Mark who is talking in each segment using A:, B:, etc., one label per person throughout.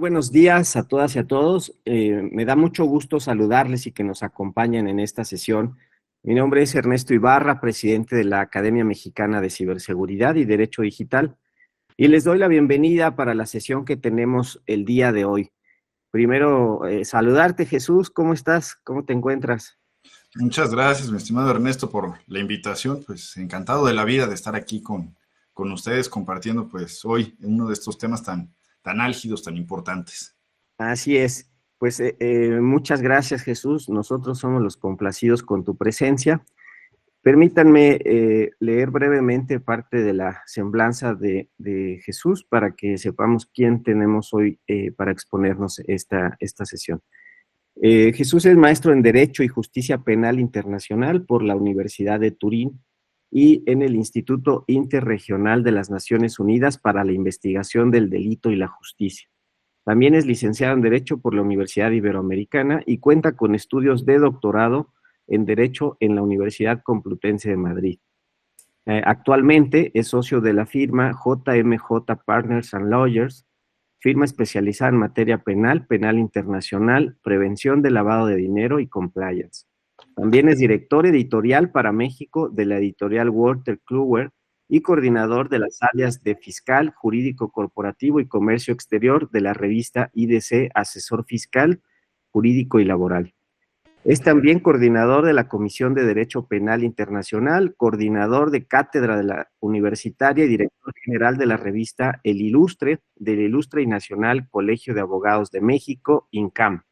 A: buenos días a todas y a todos. Me da mucho gusto saludarles y que nos acompañen en esta sesión. Mi nombre es Ernesto Ibarra, presidente de la Academia Mexicana de Ciberseguridad y Derecho Digital, y les doy la bienvenida para la sesión que tenemos el día de hoy. Primero, saludarte, Jesús. ¿Cómo estás? ¿Cómo te encuentras?
B: Muchas gracias, mi estimado Ernesto, por la invitación. Pues encantado de la vida de estar aquí con ustedes compartiendo pues hoy uno de estos temas tan álgidos, tan importantes.
A: Así es. Pues muchas gracias, Jesús. Nosotros somos los complacidos con tu presencia. Permítanme leer brevemente parte de la semblanza de Jesús para que sepamos quién tenemos hoy para exponernos esta sesión. Jesús es maestro en Derecho y Justicia Penal Internacional por la Universidad de Turín y en el Instituto Interregional de las Naciones Unidas para la Investigación del Delito y la Justicia. También es licenciado en Derecho por la Universidad Iberoamericana y cuenta con estudios de doctorado en Derecho en la Universidad Complutense de Madrid. Actualmente es socio de la firma JMJ Partners and Lawyers, firma especializada en materia penal, penal internacional, prevención de lavado de dinero y compliance. También es director editorial para México de la editorial Walter Kluwer y coordinador de las áreas de Fiscal, Jurídico Corporativo y Comercio Exterior de la revista IDC, Asesor Fiscal, Jurídico y Laboral. Es también coordinador de la Comisión de Derecho Penal Internacional, coordinador de cátedra de la universitaria y director general de la revista El Ilustre, del Ilustre y Nacional Colegio de Abogados de México, INCAM.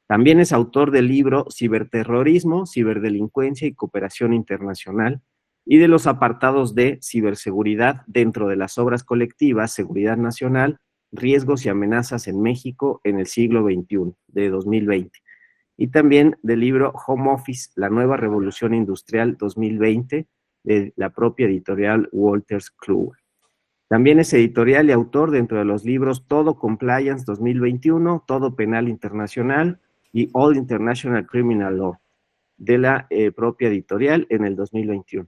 A: También es autor del libro Ciberterrorismo, Ciberdelincuencia y Cooperación Internacional y de los apartados de ciberseguridad dentro de las obras colectivas Seguridad Nacional, Riesgos y Amenazas en México en el siglo XXI, de 2020. Y también del libro Home Office, la nueva revolución industrial 2020, de la propia editorial Wolters Kluwer. También es editorial y autor dentro de los libros Todo Compliance 2021, Todo Penal Internacional y All International Criminal Law, de la propia editorial en el 2021.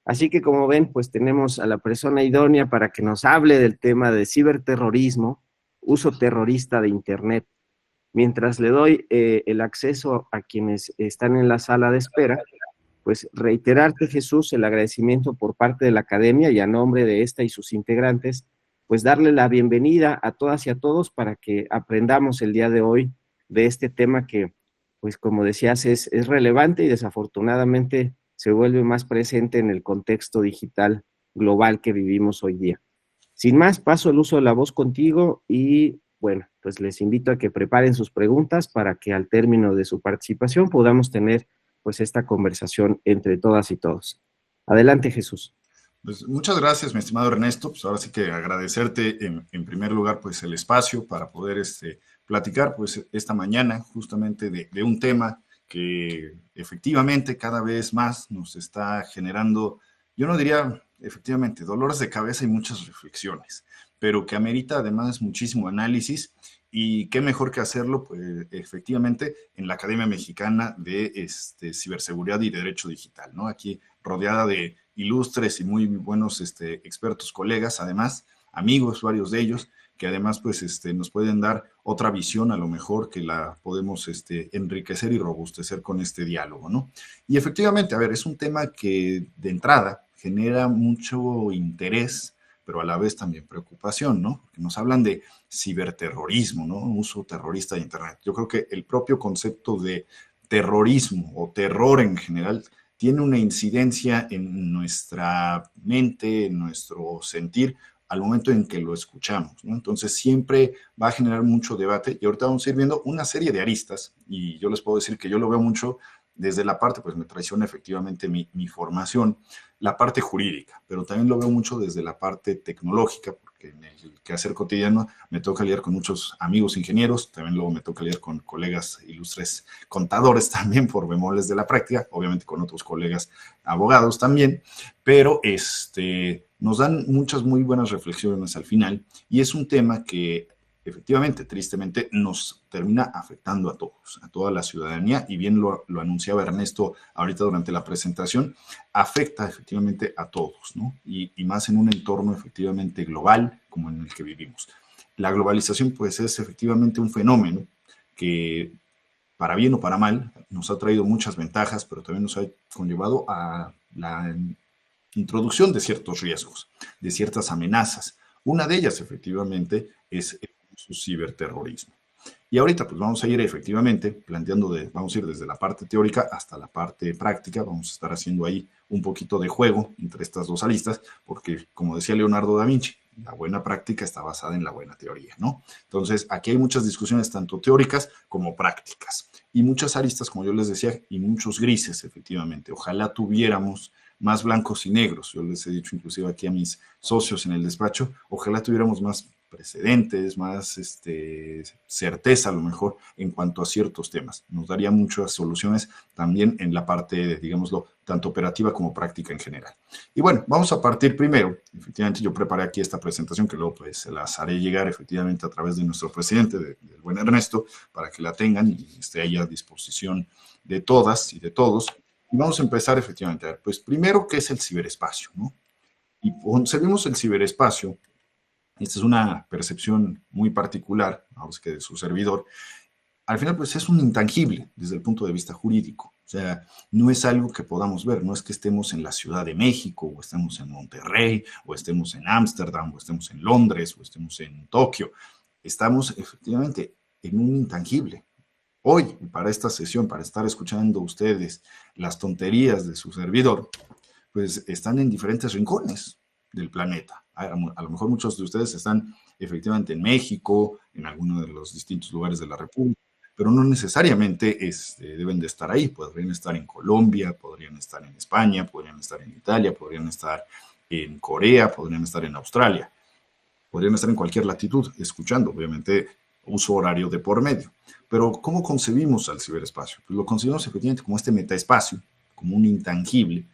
A: Así que como ven, pues tenemos a la persona idónea para que nos hable del tema de ciberterrorismo, uso terrorista de Internet. Mientras le doy el acceso a quienes están en la sala de espera, pues reiterarte, Jesús, el agradecimiento por parte de la Academia y a nombre de esta y sus integrantes, pues darle la bienvenida a todas y a todos para que aprendamos el día de hoy de este tema que, pues como decías, es relevante y desafortunadamente se vuelve más presente en el contexto digital global que vivimos hoy día. Sin más, paso el uso de la voz contigo y bueno, pues les invito a que preparen sus preguntas para que al término de su participación podamos tener pues esta conversación entre todas y todos. Adelante, Jesús.
B: Pues muchas gracias, mi estimado Ernesto. Pues ahora sí que agradecerte en primer lugar pues el espacio para poder platicar pues esta mañana justamente de un tema que efectivamente cada vez más nos está generando, yo no diría efectivamente dolores de cabeza y muchas reflexiones, pero que amerita además muchísimo análisis y qué mejor que hacerlo pues efectivamente en la Academia Mexicana de Ciberseguridad y Derecho Digital, ¿no? Aquí rodeada de ilustres y muy buenos expertos, colegas, además amigos, varios de ellos, que además pues nos pueden dar otra visión a lo mejor que la podemos enriquecer y robustecer con este diálogo, ¿no? Y efectivamente, a ver, es un tema que de entrada genera mucho interés, pero a la vez también preocupación, ¿no? Porque nos hablan de ciberterrorismo, ¿no? Uso terrorista de Internet. Yo creo que el propio concepto de terrorismo o terror en general tiene una incidencia en nuestra mente, en nuestro sentir, al momento en que lo escuchamos, ¿no? Entonces siempre va a generar mucho debate y ahorita vamos a ir viendo una serie de aristas y yo les puedo decir que yo lo veo mucho desde la parte, pues me traiciona efectivamente mi formación, la parte jurídica, pero también lo veo mucho desde la parte tecnológica, porque en el quehacer cotidiano me toca lidiar con muchos amigos ingenieros, también luego me toca lidiar con colegas ilustres contadores también por bemoles de la práctica, obviamente con otros colegas abogados también, pero nos dan muchas muy buenas reflexiones al final y es un tema que efectivamente, tristemente, nos termina afectando a todos, a toda la ciudadanía, y bien lo anunciaba Ernesto ahorita durante la presentación, afecta efectivamente a todos, ¿no? Y más en un entorno efectivamente global como en el que vivimos. la globalización pues es efectivamente un fenómeno que, para bien o para mal, nos ha traído muchas ventajas, pero también nos ha conllevado a la introducción de ciertos riesgos, de ciertas amenazas. Una de ellas, efectivamente, es su ciberterrorismo. Y ahorita, pues vamos a ir efectivamente planteando, vamos a ir desde la parte teórica hasta la parte práctica. Vamos a estar haciendo ahí un poquito de juego entre estas dos aristas, porque, como decía Leonardo da Vinci, la buena práctica está basada en la buena teoría, ¿no? Entonces, aquí hay muchas discusiones, tanto teóricas como prácticas, y muchas aristas, como yo les decía, y muchos grises, efectivamente. Ojalá tuviéramos más blancos y negros. Yo les he dicho inclusive aquí a mis socios en el despacho, ojalá tuviéramos más precedentes, más certeza a lo mejor en cuanto a ciertos temas. Nos daría muchas soluciones también en la parte, digámoslo, tanto operativa como práctica en general. Y bueno, vamos a partir primero. Efectivamente, yo preparé aquí esta presentación que luego pues se las haré llegar efectivamente a través de nuestro presidente, del buen Ernesto, para que la tengan y esté ahí a disposición de todas y de todos. Y vamos a empezar efectivamente a ver, pues primero, ¿qué es el ciberespacio? ¿No? Y concebimos el ciberespacio. Esta es una percepción muy particular, vamos, que de su servidor. Al final, pues es un intangible desde el punto de vista jurídico. O sea, no es algo que podamos ver, no es que estemos en la Ciudad de México, o estemos en Monterrey, o estemos en Ámsterdam, o estemos en Londres, o estemos en Tokio. Estamos efectivamente en un intangible. Hoy, para esta sesión, para estar escuchando ustedes las tonterías de su servidor, pues están en diferentes rincones del planeta. A lo mejor muchos de ustedes están efectivamente en México, en alguno de los distintos lugares de la República, pero no necesariamente deben de estar ahí. Podrían estar en Colombia, podrían estar en España, podrían estar en Italia, podrían estar en Corea, podrían estar en Australia, podrían estar en cualquier latitud, escuchando, obviamente, uso horario de por medio. Pero ¿cómo concebimos al ciberespacio? Pues lo concebimos efectivamente como este metaespacio, como un intangible,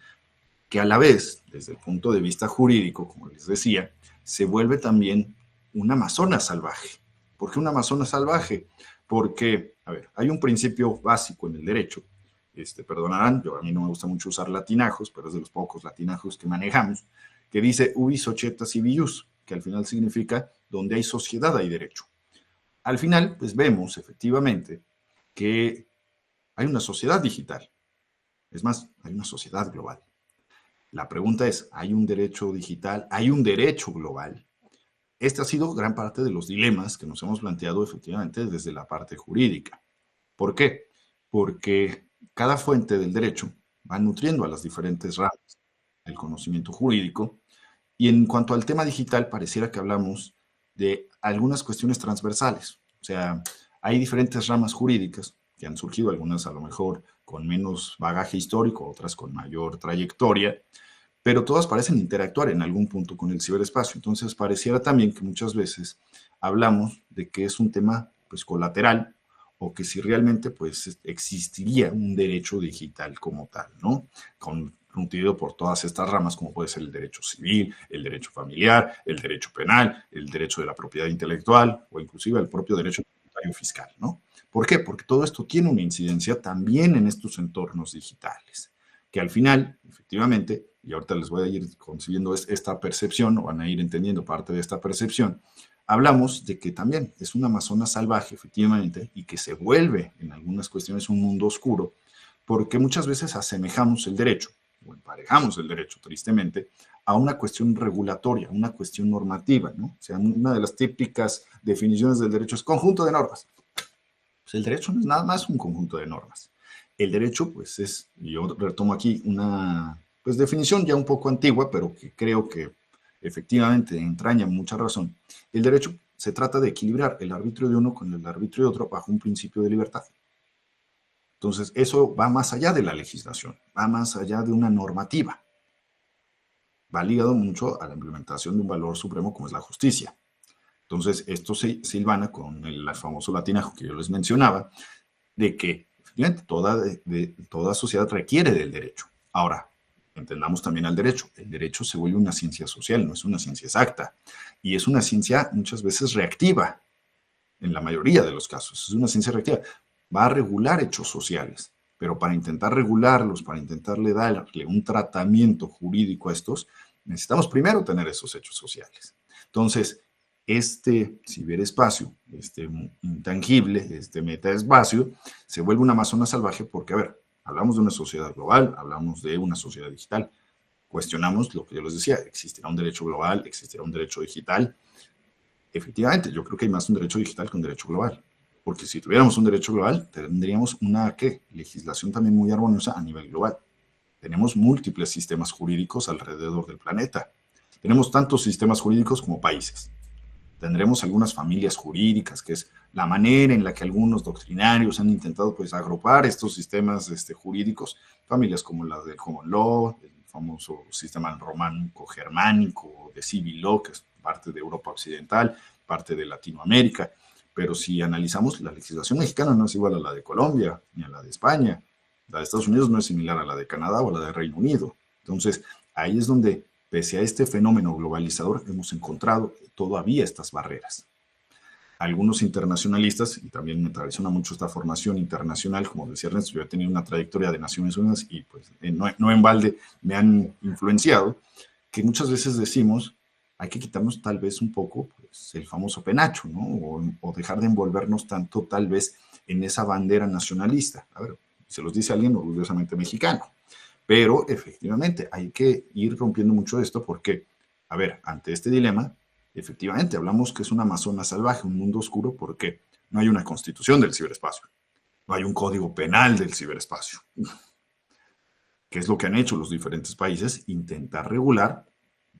B: que a la vez, desde el punto de vista jurídico, como les decía, se vuelve también un Amazonas salvaje. ¿Por qué un Amazonas salvaje? Porque, a ver, hay un principio básico en el derecho, perdonarán, a mí no me gusta mucho usar latinajos, pero es de los pocos latinajos que manejamos, que dice ubi societas civi jus, que al final significa donde hay sociedad hay derecho. Al final, pues vemos efectivamente que hay una sociedad digital, es más, hay una sociedad global. La pregunta es, ¿hay un derecho digital? ¿Hay un derecho global? Este ha sido gran parte de los dilemas que nos hemos planteado efectivamente desde la parte jurídica. ¿Por qué? Porque cada fuente del derecho va nutriendo a las diferentes ramas del conocimiento jurídico, y en cuanto al tema digital pareciera que hablamos de algunas cuestiones transversales. O sea, hay diferentes ramas jurídicas que han surgido, algunas a lo mejor con menos bagaje histórico, otras con mayor trayectoria, pero todas parecen interactuar en algún punto con el ciberespacio. Entonces, pareciera también que muchas veces hablamos de que es un tema pues colateral, o que si realmente pues existiría un derecho digital como tal, ¿no? Nutrido por todas estas ramas, como puede ser el derecho civil, el derecho familiar, el derecho penal, el derecho de la propiedad intelectual, o inclusive el propio derecho tributario fiscal, ¿no? ¿Por qué? Porque todo esto tiene una incidencia también en estos entornos digitales, que al final, efectivamente, y ahorita les voy a ir concibiendo esta percepción, o van a ir entendiendo parte de esta percepción, hablamos de que también es una Amazonas salvaje, efectivamente, y que se vuelve en algunas cuestiones un mundo oscuro, porque muchas veces asemejamos el derecho, o emparejamos el derecho, tristemente, a una cuestión regulatoria, una cuestión normativa, ¿no? O sea, una de las típicas definiciones del derecho es conjunto de normas. Pues el derecho no es nada más un conjunto de normas. El derecho, pues es, y yo retomo aquí una pues, definición ya un poco antigua, pero que creo que efectivamente entraña mucha razón. El derecho se trata de equilibrar el arbitrio de uno con el arbitrio de otro bajo un principio de libertad. Entonces, eso va más allá de la legislación, va más allá de una normativa. Va ligado mucho a la implementación de un valor supremo como es la justicia. Entonces, esto se silvana con el famoso latinajo que yo les mencionaba, de que toda sociedad requiere del derecho. Ahora, entendamos también al derecho. El derecho se vuelve una ciencia social, no es una ciencia exacta. Y es una ciencia muchas veces reactiva, en la mayoría de los casos. Es una ciencia reactiva. Va a regular hechos sociales, pero para intentar regularlos, para intentarle darle un tratamiento jurídico a estos, necesitamos primero tener esos hechos sociales. Entonces, este ciberespacio, este intangible, este metaespacio, se vuelve una amazona salvaje porque, a ver, hablamos de una sociedad global, hablamos de una sociedad digital, cuestionamos lo que yo les decía, existirá un derecho global, existirá un derecho digital. Efectivamente, yo creo que hay más un derecho digital que un derecho global, porque si tuviéramos un derecho global, tendríamos una legislación también muy armoniosa a nivel global. Tenemos múltiples sistemas jurídicos alrededor del planeta. Tenemos tantos sistemas jurídicos como países. Tendremos algunas familias jurídicas, que es la manera en la que algunos doctrinarios han intentado pues agrupar estos sistemas jurídicos, familias como la del Common Law, el famoso sistema romano-germánico, de Civil Law, que es parte de Europa Occidental, parte de Latinoamérica, pero si analizamos, la legislación mexicana no es igual a la de Colombia, ni a la de España, la de Estados Unidos no es similar a la de Canadá o a la de Reino Unido. Entonces, ahí es donde, pese a este fenómeno globalizador, hemos encontrado todavía estas barreras. Algunos internacionalistas, y también me traiciona mucho esta formación internacional, como decía Ernesto, yo he tenido una trayectoria de Naciones Unidas y pues no en balde me han influenciado, que muchas veces decimos, hay que quitarnos tal vez un poco pues, el famoso penacho, ¿no? O dejar de envolvernos tanto tal vez en esa bandera nacionalista. A ver, se los dice alguien orgullosamente mexicano, pero efectivamente hay que ir rompiendo mucho esto porque, a ver, ante este dilema, efectivamente hablamos que es una amazona salvaje, un mundo oscuro, porque no hay una constitución del ciberespacio, no hay un código penal del ciberespacio. ¿Qué es lo que han hecho los diferentes países? Intentar regular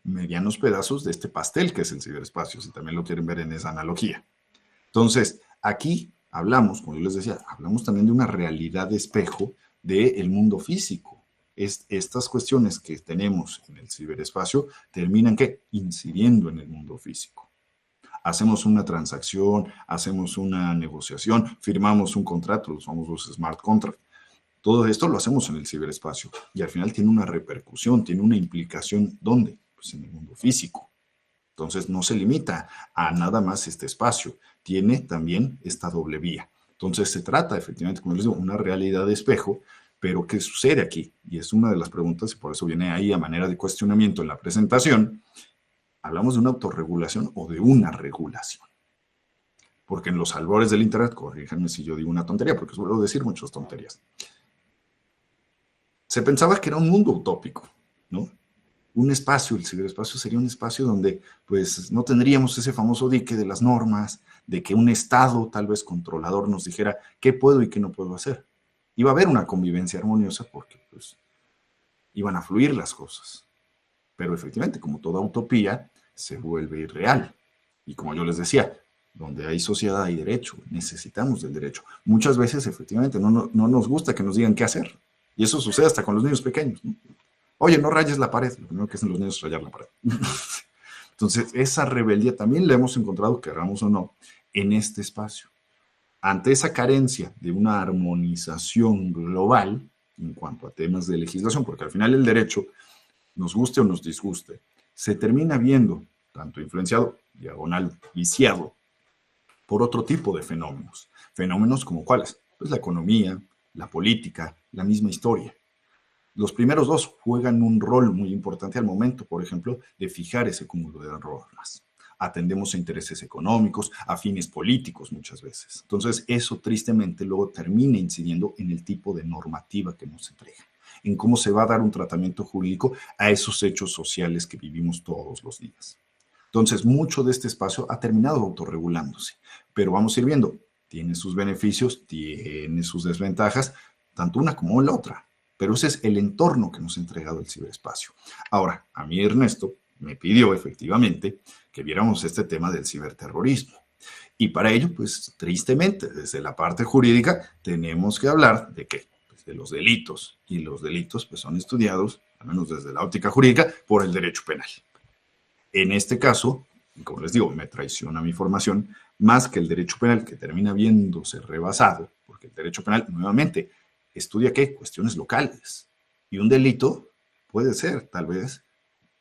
B: medianos pedazos de este pastel que es el ciberespacio, si también lo quieren ver en esa analogía. Entonces, aquí hablamos, como yo les decía, hablamos también de una realidad de espejo del mundo físico. Estas cuestiones que tenemos en el ciberespacio terminan ¿qué? Incidiendo en el mundo físico. Hacemos una transacción, hacemos una negociación, firmamos un contrato, los famosos smart contracts. Todo esto lo hacemos en el ciberespacio y al final tiene una repercusión, tiene una implicación. ¿Dónde? Pues en el mundo físico. Entonces no se limita a nada más este espacio, tiene también esta doble vía. Entonces se trata efectivamente, como les digo, una realidad de espejo, pero ¿qué sucede aquí? Y es una de las preguntas y por eso viene ahí a manera de cuestionamiento en la presentación. ¿Hablamos de una autorregulación o de una regulación? Porque en los albores del Internet, corríjanme si yo digo una tontería, porque suelo decir muchas tonterías, se pensaba que era un mundo utópico, ¿no? Un espacio, el ciberespacio sería un espacio donde pues no tendríamos ese famoso dique de las normas, de que un Estado tal vez controlador nos dijera qué puedo y qué no puedo hacer. Iba a haber una convivencia armoniosa porque pues iban a fluir las cosas. Pero efectivamente, como toda utopía, se vuelve irreal. Y como yo les decía, donde hay sociedad hay derecho, necesitamos del derecho. Muchas veces efectivamente no nos gusta que nos digan qué hacer. Y eso sucede hasta con los niños pequeños, ¿no? Oye, no rayes la pared. Lo primero que hacen los niños es rayar la pared. Entonces, esa rebeldía también la hemos encontrado, queramos o no, en este espacio. Ante esa carencia de una armonización global en cuanto a temas de legislación, porque al final el derecho, nos guste o nos disguste, se termina viendo tanto influenciado, diagonal, viciado, por otro tipo de fenómenos. Fenómenos como cuáles? Pues la economía, la política, la misma historia. Los primeros dos juegan un rol muy importante al momento, por ejemplo, de fijar ese cúmulo de normas. Atendemos a intereses económicos, a fines políticos muchas veces. Entonces, eso tristemente luego termina incidiendo en el tipo de normativa que nos entrega, en cómo se va a dar un tratamiento jurídico a esos hechos sociales que vivimos todos los días. Entonces, mucho de este espacio ha terminado autorregulándose, pero vamos a ir viendo, tiene sus beneficios, tiene sus desventajas, tanto una como la otra. Pero ese es el entorno que nos ha entregado el ciberespacio. Ahora, a mí Ernesto me pidió efectivamente que viéramos este tema del ciberterrorismo. Y para ello, pues tristemente, desde la parte jurídica, tenemos que hablar de qué? Pues, de los delitos. Y los delitos pues, son estudiados, al menos desde la óptica jurídica, por el derecho penal. En este caso, como les digo, me traiciona mi formación, más que el derecho penal que termina viéndose rebasado, porque el derecho penal, nuevamente, estudia qué? Cuestiones locales. Y un delito puede ser, tal vez,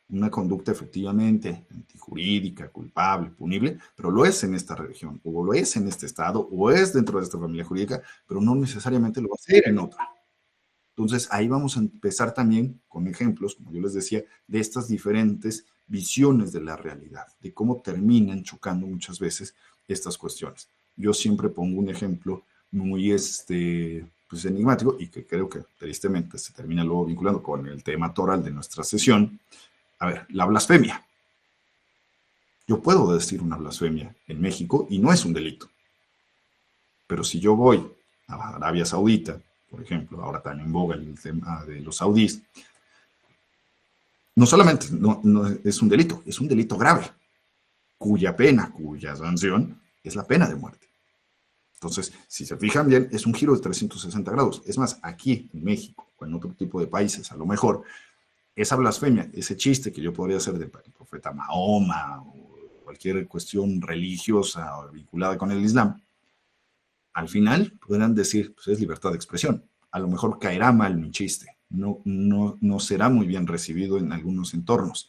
B: una conducta efectivamente antijurídica, culpable, punible, pero lo es en esta región, o lo es en este estado, o es dentro de esta familia jurídica, pero no necesariamente lo va a ser en otra. Entonces, ahí vamos a empezar también con ejemplos, como yo les decía, de estas diferentes visiones de la realidad, de cómo terminan chocando muchas veces estas cuestiones. Yo siempre pongo un ejemplo muy pues enigmático y que creo que tristemente se termina luego vinculando con el tema toral de nuestra sesión. A ver, la blasfemia. Yo puedo decir una blasfemia en México y no es un delito. Pero si yo voy a Arabia Saudita, por ejemplo, ahora tan en boga el tema de los saudíes, no solamente no es un delito grave, cuya pena, cuya sanción es la pena de muerte. Entonces, si se fijan bien, es un giro de 360 grados. Es más, aquí en México o en otro tipo de países, a lo mejor, esa blasfemia, ese chiste que yo podría hacer del profeta Mahoma o cualquier cuestión religiosa o vinculada con el Islam, al final podrán decir, pues es libertad de expresión. A lo mejor caerá mal mi chiste, no será muy bien recibido en algunos entornos,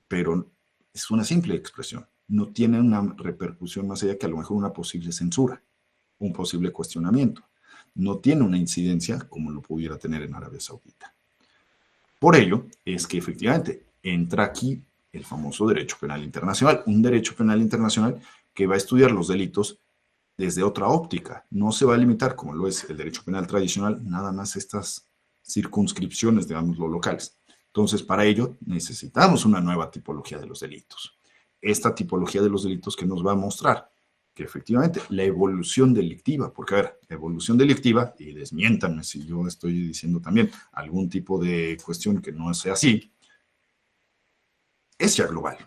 B: pero es una simple expresión. No tiene una repercusión más allá que a lo mejor una posible censura, un posible cuestionamiento. No tiene una incidencia como lo pudiera tener en Arabia Saudita. Por ello es que efectivamente entra aquí el famoso derecho penal internacional, un derecho penal internacional que va a estudiar los delitos desde otra óptica. No se va a limitar, como lo es el derecho penal tradicional, nada más estas circunscripciones, digamos, locales. Entonces, para ello necesitamos una nueva tipología de los delitos. Esta tipología de los delitos que nos va a mostrar que efectivamente la evolución delictiva, porque a ver, la evolución delictiva, y desmiéntanme si yo estoy diciendo también algún tipo de cuestión que no sea así, es ya global.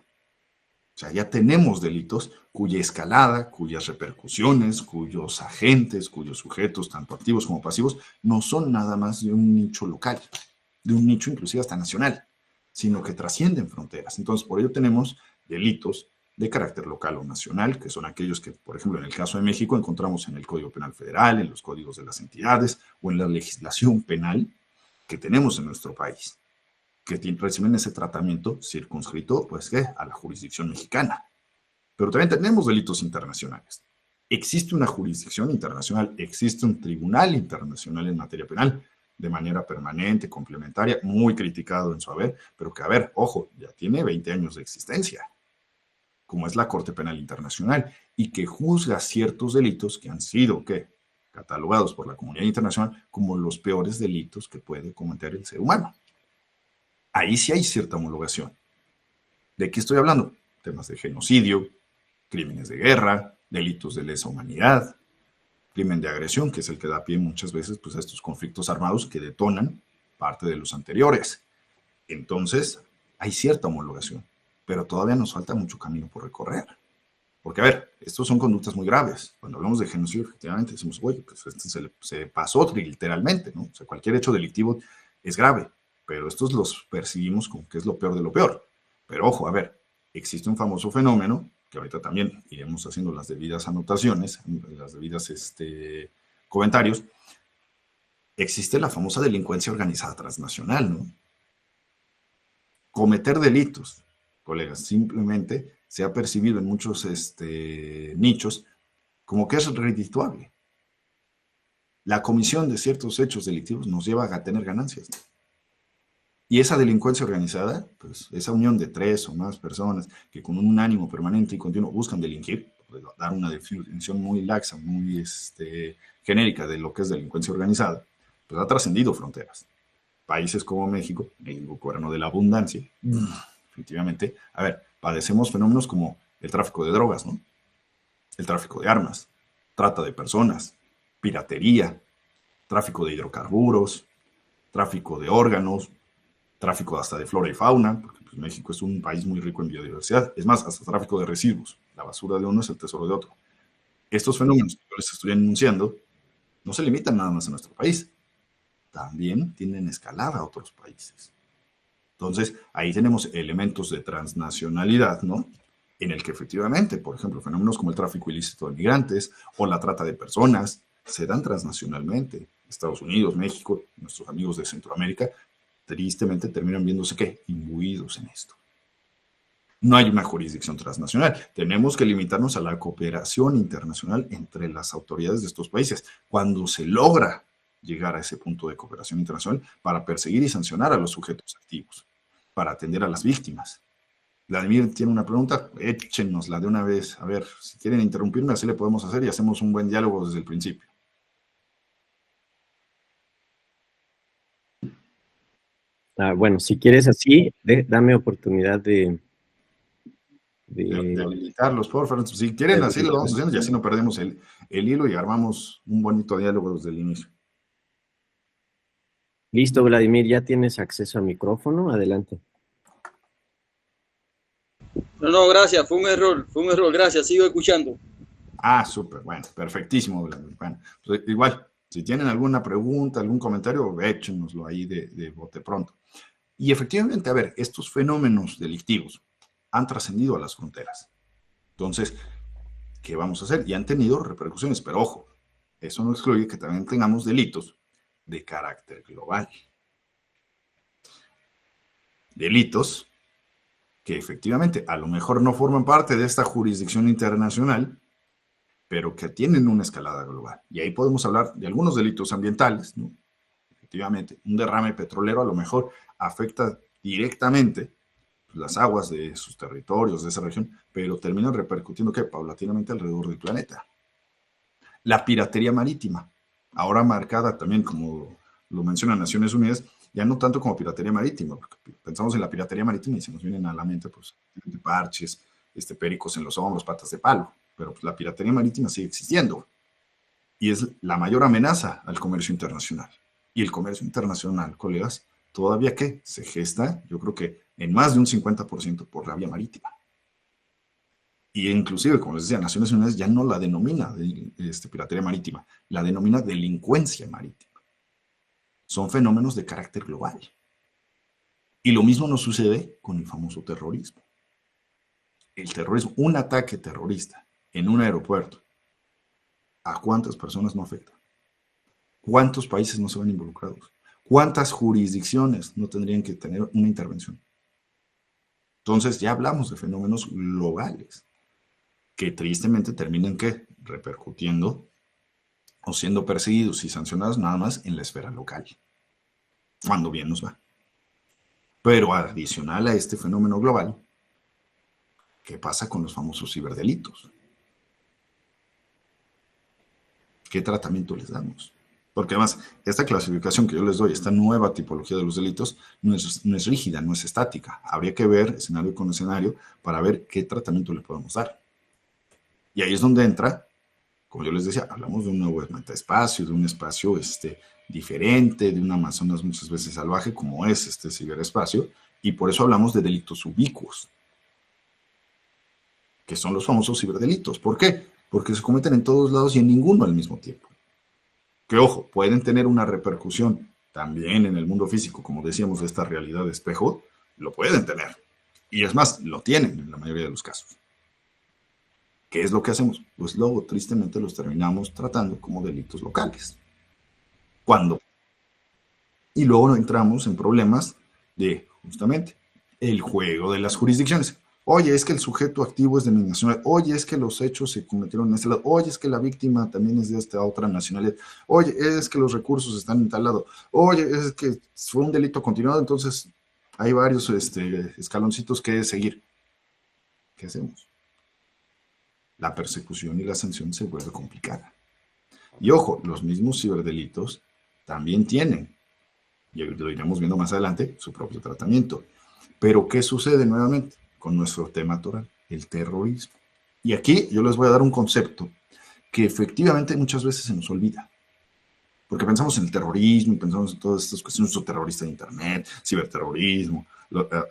B: O sea, ya tenemos delitos cuya escalada, cuyas repercusiones, cuyos agentes, cuyos sujetos, tanto activos como pasivos, no son nada más de un nicho local, de un nicho inclusive hasta nacional, sino que trascienden fronteras. Entonces, por ello tenemos delitos de carácter local o nacional, que son aquellos que, por ejemplo, en el caso de México, encontramos en el Código Penal Federal, en los códigos de las entidades o en la legislación penal que tenemos en nuestro país, que reciben ese tratamiento circunscrito, pues, ¿qué? A la jurisdicción mexicana. Pero también tenemos delitos internacionales. Existe una jurisdicción internacional, existe un tribunal internacional en materia penal, de manera permanente, complementaria, muy criticado en su haber, pero que, a ver, ojo, ya tiene 20 años de existencia, como es la Corte Penal Internacional, y que juzga ciertos delitos que han sido, ¿qué? Catalogados por la comunidad internacional como los peores delitos que puede cometer el ser humano. Ahí sí hay cierta homologación. ¿De qué estoy hablando? Temas de genocidio, crímenes de guerra, delitos de lesa humanidad, crimen de agresión, que es el que da pie muchas veces pues, a estos conflictos armados que detonan parte de los anteriores. Entonces, hay cierta homologación, pero todavía nos falta mucho camino por recorrer. Porque, a ver, estos son conductas muy graves. Cuando hablamos de genocidio, efectivamente, decimos, oye, pues se pasó literalmente, ¿no? O sea, cualquier hecho delictivo es grave, pero estos los percibimos como que es lo peor de lo peor. Pero ojo, a ver, existe un famoso fenómeno, que ahorita también iremos haciendo las debidas anotaciones, las debidas comentarios. Existe la famosa delincuencia organizada transnacional, ¿no? Cometer delitos, colegas, simplemente se ha percibido en muchos nichos como que es redituable. La comisión de ciertos hechos delictivos nos lleva a tener ganancias. Y esa delincuencia organizada, pues esa unión de 3 o más personas que con un ánimo permanente y continuo buscan delinquir, dar una definición muy laxa, muy genérica de lo que es delincuencia organizada, pues ha trascendido fronteras. Países como México, el gobierno de la abundancia, efectivamente, a ver, padecemos fenómenos como el tráfico de drogas, ¿no? El tráfico de armas, trata de personas, piratería, tráfico de hidrocarburos, tráfico de órganos, tráfico hasta de flora y fauna, porque pues, México es un país muy rico en biodiversidad, es más, hasta tráfico de residuos, la basura de uno es el tesoro de otro. Estos fenómenos que yo les estoy anunciando no se limitan nada más a nuestro país, también tienen escalada a otros países. Entonces, ahí tenemos elementos de transnacionalidad, ¿no? En el que efectivamente, por ejemplo, fenómenos como el tráfico ilícito de migrantes o la trata de personas se dan transnacionalmente. Estados Unidos, México, nuestros amigos de Centroamérica, tristemente terminan viéndose, ¿qué? Imbuidos en esto. No hay una jurisdicción transnacional. Tenemos que limitarnos a la cooperación internacional entre las autoridades de estos países. Cuando se logra llegar a ese punto de cooperación internacional para perseguir y sancionar a los sujetos activos, para atender a las víctimas. Vladimir tiene una pregunta, échenosla de una vez. A ver, si quieren interrumpirme, así le podemos hacer y hacemos un buen diálogo desde el principio.
A: Bueno, si quieres así, dame oportunidad
B: De habilitarlos, por favor. Si quieren, así lo vamos haciendo y así no perdemos el hilo y armamos un bonito diálogo desde el inicio.
A: Listo, Vladimir, ya tienes acceso al micrófono. Adelante.
C: No, gracias, fue un error, gracias, sigo escuchando.
B: Súper, bueno, perfectísimo, Vladimir. Bueno, pues igual, si tienen alguna pregunta, algún comentario, échenoslo ahí de bote pronto. Y efectivamente, a ver, estos fenómenos delictivos han trascendido a las fronteras. Entonces, ¿qué vamos a hacer? Y han tenido repercusiones, pero ojo, eso no excluye que también tengamos delitos de carácter global. Delitos que efectivamente a lo mejor no forman parte de esta jurisdicción internacional, pero que tienen una escalada global. Y ahí podemos hablar de algunos delitos ambientales, ¿no? Efectivamente, un derrame petrolero a lo mejor afecta directamente las aguas de sus territorios, de esa región, pero terminan repercutiendo ¿qué? Paulatinamente alrededor del planeta. La piratería marítima, ahora marcada también, como lo menciona Naciones Unidas, ya no tanto como piratería marítima, porque pensamos en la piratería marítima y se nos vienen a la mente pues, parches, pericos en los hombros, patas de palo, pero pues, la piratería marítima sigue existiendo y es la mayor amenaza al comercio internacional. Y el comercio internacional, colegas, todavía que se gesta, yo creo que en más de un 50% por la vía marítima. Y inclusive, como les decía, Naciones Unidas ya no la denomina piratería marítima, la denomina delincuencia marítima. Son fenómenos de carácter global. Y lo mismo nos sucede con el famoso terrorismo. El terrorismo, un ataque terrorista en un aeropuerto, ¿a cuántas personas no afecta? ¿Cuántos países no se ven involucrados? ¿Cuántas jurisdicciones no tendrían que tener una intervención? Entonces ya hablamos de fenómenos globales que tristemente terminan ¿qué? Repercutiendo o siendo perseguidos y sancionados nada más en la esfera local, cuando bien nos va. Pero adicional a este fenómeno global, ¿qué pasa con los famosos ciberdelitos? ¿Qué tratamiento les damos? Porque además, esta clasificación que yo les doy, esta nueva tipología de los delitos, no es rígida, no es estática. Habría que ver escenario con escenario para ver qué tratamiento le podemos dar. Y ahí es donde entra, como yo les decía, hablamos de un nuevo metaespacio, de un espacio diferente, de un Amazonas muchas veces salvaje, como es este ciberespacio, y por eso hablamos de delitos ubicuos, que son los famosos ciberdelitos. ¿Por qué? Porque se cometen en todos lados y en ninguno al mismo tiempo. Que ojo, pueden tener una repercusión también en el mundo físico, como decíamos, de esta realidad de espejo, lo pueden tener. Y es más, lo tienen en la mayoría de los casos. ¿Qué es lo que hacemos? Pues luego, tristemente, los terminamos tratando como delitos locales. ¿Cuándo? Y luego entramos en problemas de, justamente, el juego de las jurisdicciones. Oye, es que el sujeto activo es de mi nacionalidad. Oye, es que los hechos se cometieron en este lado. Oye, es que la víctima también es de esta otra nacionalidad. Oye, es que los recursos están en tal lado. Oye, es que fue un delito continuado, entonces hay varios escaloncitos que seguir. ¿Qué hacemos? La persecución y la sanción se vuelve complicada. Y ojo, los mismos ciberdelitos también tienen, y lo iremos viendo más adelante, su propio tratamiento. Pero ¿qué sucede nuevamente con nuestro tema toral? El terrorismo. Y aquí yo les voy a dar un concepto que efectivamente muchas veces se nos olvida. Porque pensamos en el terrorismo y pensamos en todas estas cuestiones, uso terrorista de internet, ciberterrorismo.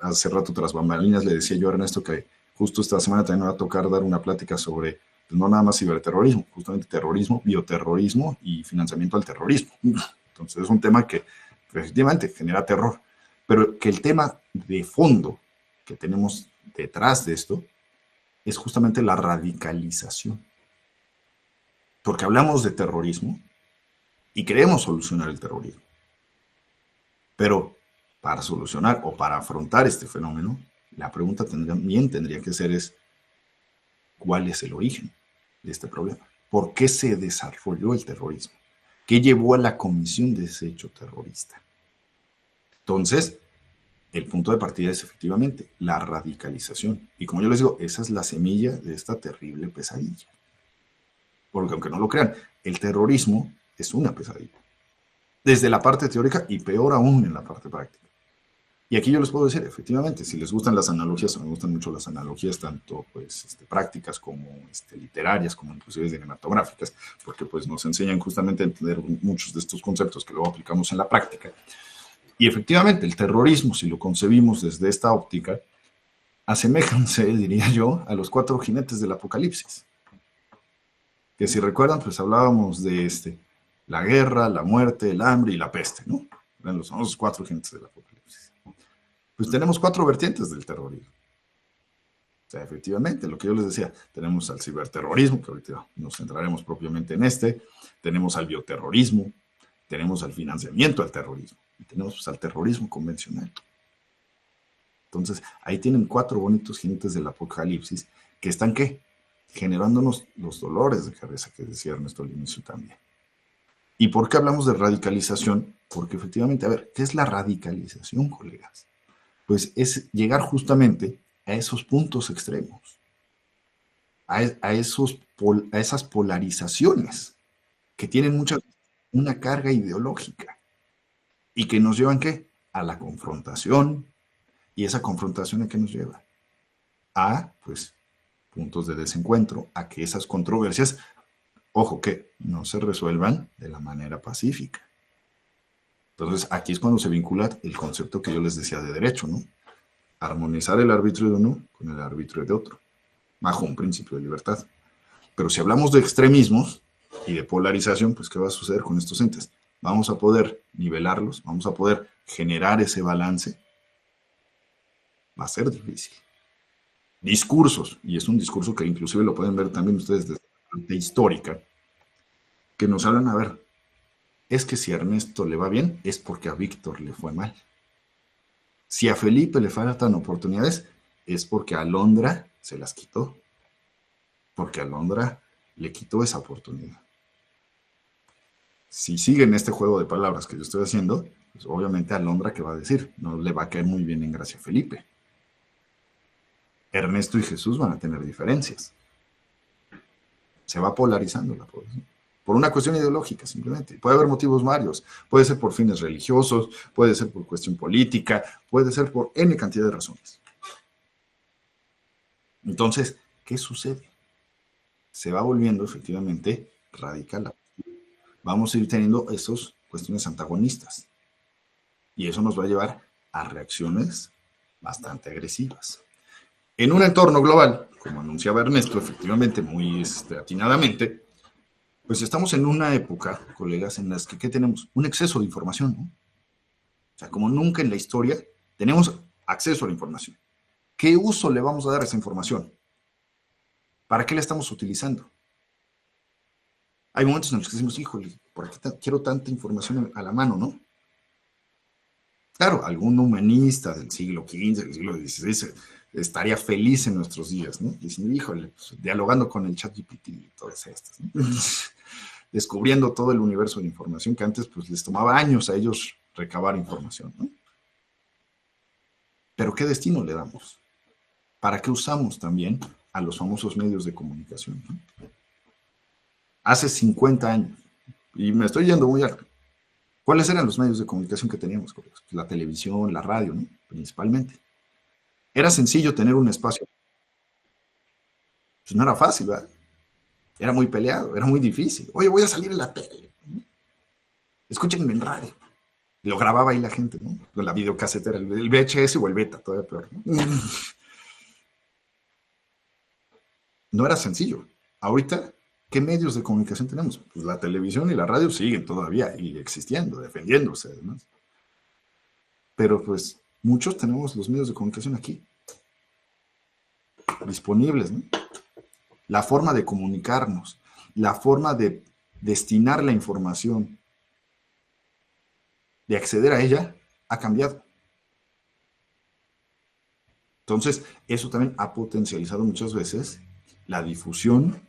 B: Hace rato tras bambalinas le decía yo a Ernesto que justo esta semana también me va a tocar dar una plática sobre, pues no nada más ciberterrorismo, justamente terrorismo, bioterrorismo y financiamiento al terrorismo. Entonces es un tema que efectivamente genera terror, pero que el tema de fondo que tenemos detrás de esto es justamente la radicalización. Porque hablamos de terrorismo y queremos solucionar el terrorismo. Pero para solucionar o para afrontar este fenómeno, la pregunta también tendría que ser ¿cuál es el origen de este problema? ¿Por qué se desarrolló el terrorismo? ¿Qué llevó a la comisión de ese hecho terrorista? Entonces, el punto de partida es efectivamente la radicalización. Y como yo les digo, esa es la semilla de esta terrible pesadilla. Porque aunque no lo crean, el terrorismo es una pesadilla. Desde la parte teórica y peor aún en la parte práctica. Y aquí yo les puedo decir, efectivamente, si les gustan las analogías, me gustan mucho las analogías, tanto pues, prácticas como literarias, como inclusive cinematográficas, porque pues, nos enseñan justamente a entender muchos de estos conceptos que luego aplicamos en la práctica. Y efectivamente, el terrorismo, si lo concebimos desde esta óptica, aseméjanse, diría yo, a los 4 jinetes del Apocalipsis. Que si recuerdan, pues hablábamos de la guerra, la muerte, el hambre y la peste, ¿no? Eran los famosos 4 jinetes del Apocalipsis. Pues tenemos 4 vertientes del terrorismo. O sea, efectivamente, lo que yo les decía, tenemos al ciberterrorismo, que ahorita nos centraremos propiamente en tenemos al bioterrorismo, tenemos al financiamiento al terrorismo, y tenemos pues, al terrorismo convencional. Entonces, ahí tienen 4 bonitos jinetes del Apocalipsis que están, ¿qué? Generándonos los dolores de cabeza que decía Ernesto al inicio también. ¿Y por qué hablamos de radicalización? Porque efectivamente, a ver, ¿qué es la radicalización, colegas? Pues es llegar justamente a esos puntos extremos, a esas polarizaciones que tienen una carga ideológica y que nos llevan, ¿qué? A la confrontación. ¿Y esa confrontación a qué nos lleva? A, pues, puntos de desencuentro, a que esas controversias, ojo, que no se resuelvan de la manera pacífica. Entonces, aquí es cuando se vincula el concepto que yo les decía de derecho, ¿no? Armonizar el arbitrio de uno con el arbitrio de otro, bajo un principio de libertad. Pero si hablamos de extremismos y de polarización, pues, ¿qué va a suceder con estos entes? Vamos a poder nivelarlos, vamos a poder generar ese balance. Va a ser difícil. Discursos, y es un discurso que inclusive lo pueden ver también ustedes desde la parte histórica, que nos hablan, a ver, es que si a Ernesto le va bien, es porque a Víctor le fue mal. Si a Felipe le faltan oportunidades, es porque a Alondra se las quitó. Porque a Alondra le quitó esa oportunidad. Si siguen este juego de palabras que yo estoy haciendo, pues obviamente a Alondra, ¿qué va a decir? No le va a caer muy bien en gracia a Felipe. Ernesto y Jesús van a tener diferencias. Se va polarizando la población. Por una cuestión ideológica, simplemente. Puede haber motivos varios. Puede ser por fines religiosos, puede ser por cuestión política, puede ser por N cantidad de razones. Entonces, ¿qué sucede? Se va volviendo efectivamente radical. Vamos a ir teniendo esas cuestiones antagonistas. Y eso nos va a llevar a reacciones bastante agresivas. En un entorno global, como anunciaba Ernesto, efectivamente, muy atinadamente, pues estamos en una época, colegas, en las que ¿qué tenemos? Un exceso de información, ¿no? O sea, como nunca en la historia tenemos acceso a la información. ¿Qué uso le vamos a dar a esa información? ¿Para qué la estamos utilizando? Hay momentos en los que decimos, híjole, ¿por qué quiero tanta información a la mano, no? Claro, algún humanista del siglo XV, del siglo XVI, estaría feliz en nuestros días, ¿no? Diciendo, híjole, pues, dialogando con el ChatGPT y todas estas, ¿no? Descubriendo todo el universo de información que antes pues les tomaba años a ellos recabar información, ¿no? Pero ¿qué destino le damos? ¿Para qué usamos también a los famosos medios de comunicación, ¿no? Hace 50 años, y me estoy yendo muy alto, ¿cuáles eran los medios de comunicación que teníamos? La televisión, la radio, ¿no? Principalmente. Era sencillo tener un espacio. Pues no era fácil, ¿verdad? Era muy peleado, era muy difícil. Oye, voy a salir en la tele. Escúchenme en radio. Lo grababa ahí la gente, ¿no? Con la videocasetera, el VHS o el beta, todavía peor, ¿no? No era sencillo. Ahorita, ¿qué medios de comunicación tenemos? Pues la televisión y la radio siguen todavía y existiendo, defendiéndose además. Pero pues muchos tenemos los medios de comunicación aquí, disponibles, ¿no? La forma de comunicarnos, la forma de destinar la información, de acceder a ella, ha cambiado. Entonces, eso también ha potencializado muchas veces la difusión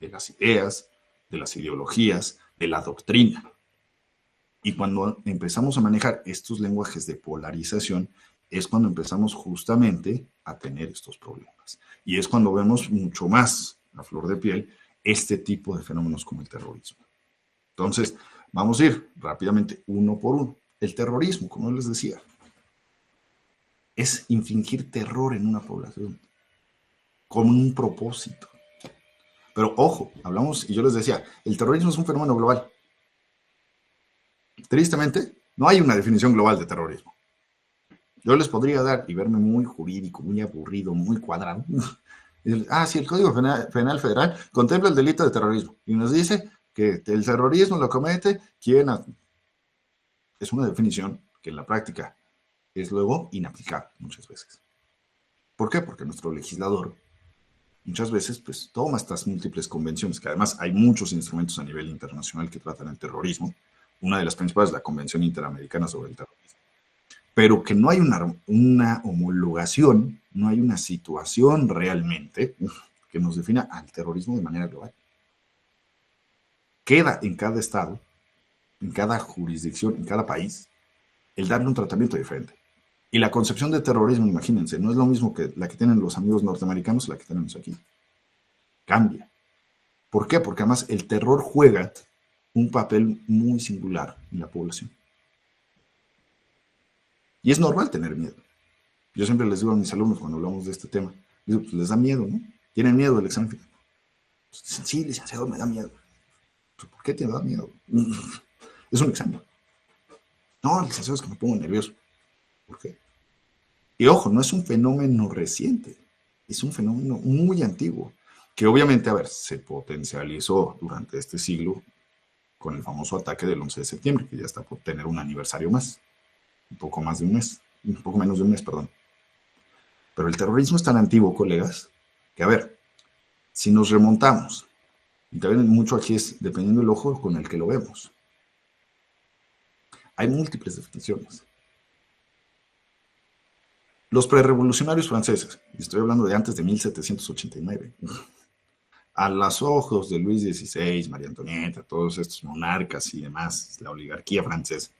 B: de las ideas, de las ideologías, de la doctrina. Y cuando empezamos a manejar estos lenguajes de polarización, es cuando empezamos justamente a tener estos problemas. Y es cuando vemos mucho más a flor de piel este tipo de fenómenos como el terrorismo. Entonces, vamos a ir rápidamente uno por uno. El terrorismo, como les decía, es infligir terror en una población con un propósito. Pero ojo, hablamos, y yo les decía, el terrorismo es un fenómeno global. Tristemente, no hay una definición global de terrorismo. Yo les podría dar, y verme muy jurídico, muy aburrido, muy cuadrado. Sí, el Código Penal Federal contempla el delito de terrorismo y nos dice que el terrorismo lo comete quien... Es una definición que en la práctica es luego inaplicable muchas veces. ¿Por qué? Porque nuestro legislador muchas veces pues toma estas múltiples convenciones, que además hay muchos instrumentos a nivel internacional que tratan el terrorismo. Una de las principales es la Convención Interamericana sobre el Terrorismo. Pero que no hay una homologación, no hay una situación realmente que nos defina al terrorismo de manera global. Queda en cada estado, en cada jurisdicción, en cada país, el darle un tratamiento diferente. Y la concepción de terrorismo, imagínense, no es lo mismo que la que tienen los amigos norteamericanos la que tenemos aquí. Cambia. ¿Por qué? Porque además el terror juega un papel muy singular en la población. Y es normal tener miedo. Yo siempre les digo a mis alumnos cuando hablamos de este tema, pues les da miedo, ¿no? Tienen miedo del examen final. Sí, licenciado, me da miedo. ¿Por qué te da miedo? Es un examen. No, licenciado, es que me pongo nervioso. ¿Por qué? Y ojo, no es un fenómeno reciente, es un fenómeno muy antiguo, que obviamente, se potencializó durante este siglo con el famoso ataque del 11 de septiembre, que ya está por tener un aniversario más, un poco menos de un mes, perdón. Pero el terrorismo es tan antiguo, colegas, que si nos remontamos, y también mucho aquí es dependiendo del ojo con el que lo vemos, hay múltiples definiciones. Los prerrevolucionarios franceses, y estoy hablando de antes de 1789, a los ojos de Luis XVI, María Antonieta, todos estos monarcas y demás, la oligarquía francesa,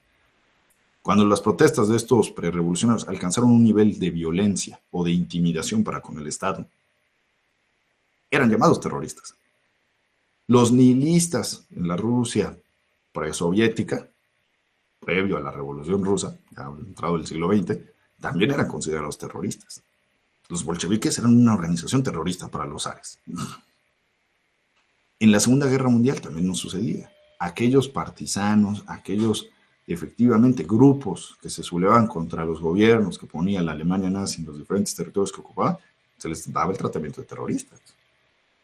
B: cuando las protestas de estos prerrevolucionarios alcanzaron un nivel de violencia o de intimidación para con el Estado, eran llamados terroristas. Los nihilistas en la Rusia presoviética, previo a la Revolución Rusa, ya entrado el siglo XX, también eran considerados terroristas. Los bolcheviques eran una organización terrorista para los zares. En la Segunda Guerra Mundial también nos sucedía. Aquellos partisanos, aquellos efectivamente grupos que se sublevaban contra los gobiernos que ponía la Alemania nazi en los diferentes territorios que ocupaban, se les daba el tratamiento de terroristas.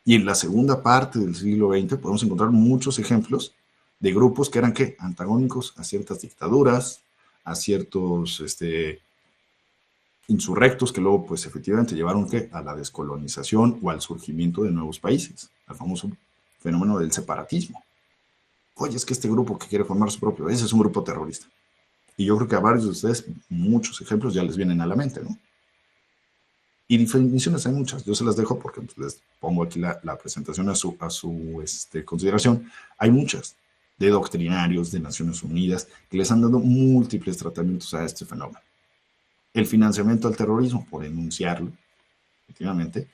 B: Y en la segunda parte del siglo XX podemos encontrar muchos ejemplos de grupos que eran antagónicos a ciertas dictaduras, a ciertos insurrectos que luego pues efectivamente llevaron a la descolonización o al surgimiento de nuevos países, al famoso fenómeno del separatismo. Oye, es que este grupo que quiere formar su propio país es un grupo terrorista. Y yo creo que a varios de ustedes muchos ejemplos ya les vienen a la mente, ¿no? Y definiciones hay muchas, yo se las dejo porque les pongo aquí la presentación a su consideración. Hay muchas, de doctrinarios, de Naciones Unidas, que les han dado múltiples tratamientos a este fenómeno. El financiamiento al terrorismo, por enunciarlo, efectivamente,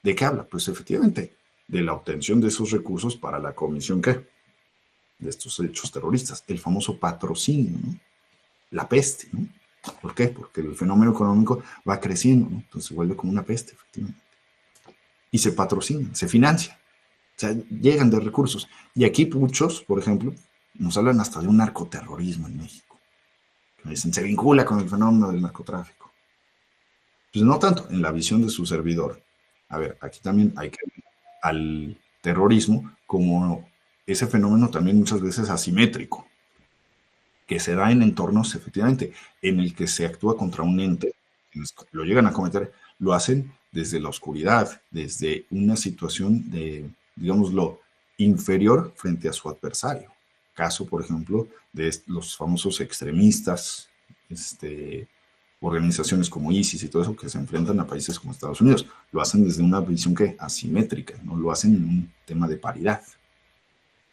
B: ¿de qué habla? Pues efectivamente, de la obtención de esos recursos para la comisión, de estos hechos terroristas, el famoso patrocinio, ¿no? La peste, ¿no? ¿Por qué? Porque el fenómeno económico va creciendo, ¿no? Entonces se vuelve como una peste, efectivamente. Y se patrocinan, se financian, o sea, llegan de recursos. Y aquí muchos, por ejemplo, nos hablan hasta de un narcoterrorismo en México. Me dicen, se vincula con el fenómeno del narcotráfico. Pues no tanto, en la visión de su servidor. Aquí también hay que ver al terrorismo como ese fenómeno también muchas veces asimétrico, que se da en entornos, efectivamente, en el que se actúa contra un ente, lo llegan a cometer, lo hacen desde la oscuridad, desde una situación de, digámoslo, inferior frente a su adversario. Caso, por ejemplo, de los famosos extremistas, organizaciones como ISIS y todo eso, que se enfrentan a países como Estados Unidos. Lo hacen desde una visión asimétrica, no lo hacen en un tema de paridad.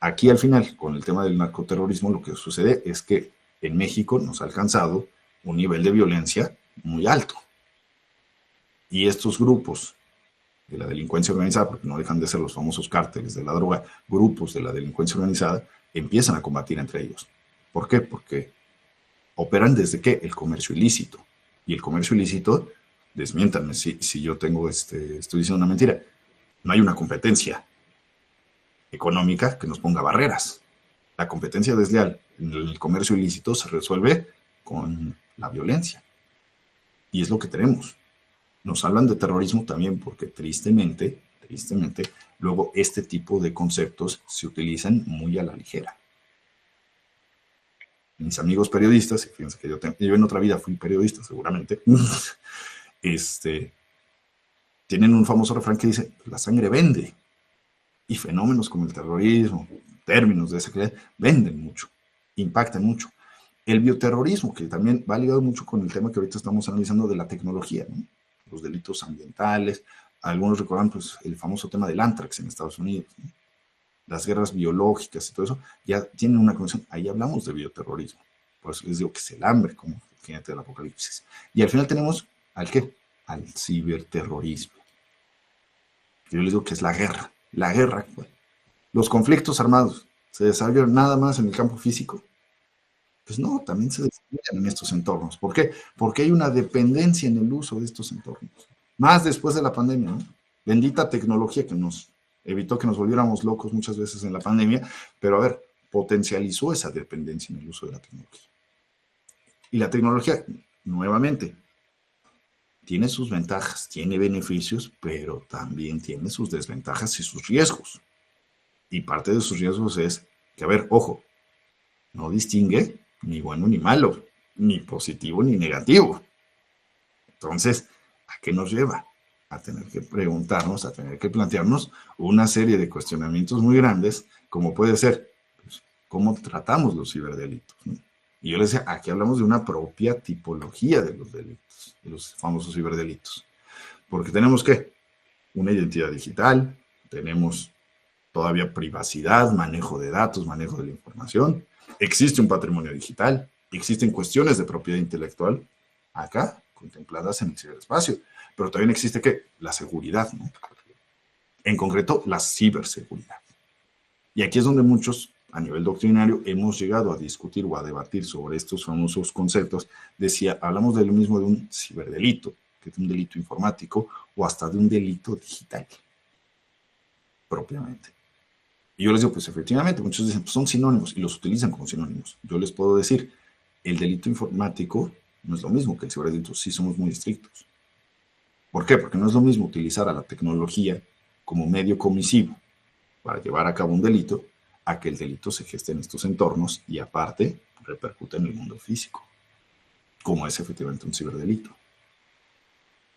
B: aquí al final, con el tema del narcoterrorismo, lo que sucede es que en México nos ha alcanzado un nivel de violencia muy alto. Y estos grupos de la delincuencia organizada, porque no dejan de ser los famosos cárteles de la droga, grupos de la delincuencia organizada, empiezan a combatir entre ellos. ¿Por qué? Porque operan desde ¿qué? El comercio ilícito. Y el comercio ilícito, desmiéntanme si yo estoy diciendo una mentira, no hay una competencia económica que nos ponga barreras. La competencia desleal en el comercio ilícito se resuelve con la violencia. Y es lo que tenemos. Nos hablan de terrorismo también porque tristemente, luego este tipo de conceptos se utilizan muy a la ligera. Mis amigos periodistas, y fíjense que yo en otra vida fui periodista seguramente, tienen un famoso refrán que dice, la sangre vende. Y fenómenos como el terrorismo, términos de esa clase, venden mucho, impactan mucho. El bioterrorismo, que también va ligado mucho con el tema que ahorita estamos analizando de la tecnología, ¿no? Los delitos ambientales, algunos recuerdan pues, el famoso tema del Anthrax en Estados Unidos, ¿no? Las guerras biológicas y todo eso, ya tienen una conexión. Ahí hablamos de bioterrorismo. Por eso les digo que es el hambre, como el jinete del apocalipsis. Y al final tenemos, ¿al qué? Al ciberterrorismo. Yo les digo que es la guerra actual. Los conflictos armados, ¿se desarrollan nada más en el campo físico? Pues no, también se desarrollan en estos entornos. ¿Por qué? Porque hay una dependencia en el uso de estos entornos. Más después de la pandemia, ¿no? Bendita tecnología que nos evitó que nos volviéramos locos muchas veces en la pandemia, pero a ver, potencializó esa dependencia en el uso de la tecnología. Y la tecnología, nuevamente, tiene sus ventajas, tiene beneficios, pero también tiene sus desventajas y sus riesgos. Y parte de sus riesgos es que, a ver, ojo, no distingue ni bueno ni malo, ni positivo ni negativo. Entonces, ¿a qué nos lleva? A tener que preguntarnos, a tener que plantearnos una serie de cuestionamientos muy grandes, como puede ser, pues, ¿cómo tratamos los ciberdelitos? ¿No? Y yo les decía, aquí hablamos de una propia tipología de los delitos, de los famosos ciberdelitos. Porque tenemos, ¿qué? Una identidad digital, tenemos todavía privacidad, manejo de datos, manejo de la información, existe un patrimonio digital, existen cuestiones de propiedad intelectual, acá, contempladas en el ciberespacio. Pero también existe, ¿qué? La seguridad, ¿no? En concreto, la ciberseguridad. Y aquí es donde muchos, a nivel doctrinario, hemos llegado a discutir o a debatir sobre estos famosos conceptos. Decía, hablamos de lo mismo de un ciberdelito, que es un delito informático, o hasta de un delito digital, propiamente. Y yo les digo, pues efectivamente, muchos dicen, pues son sinónimos, y los utilizan como sinónimos. Yo les puedo decir, el delito informático no es lo mismo que el ciberdelito, sí somos muy estrictos. ¿Por qué? Porque no es lo mismo utilizar a la tecnología como medio comisivo para llevar a cabo un delito, a que el delito se geste en estos entornos y aparte repercute en el mundo físico, como es efectivamente un ciberdelito,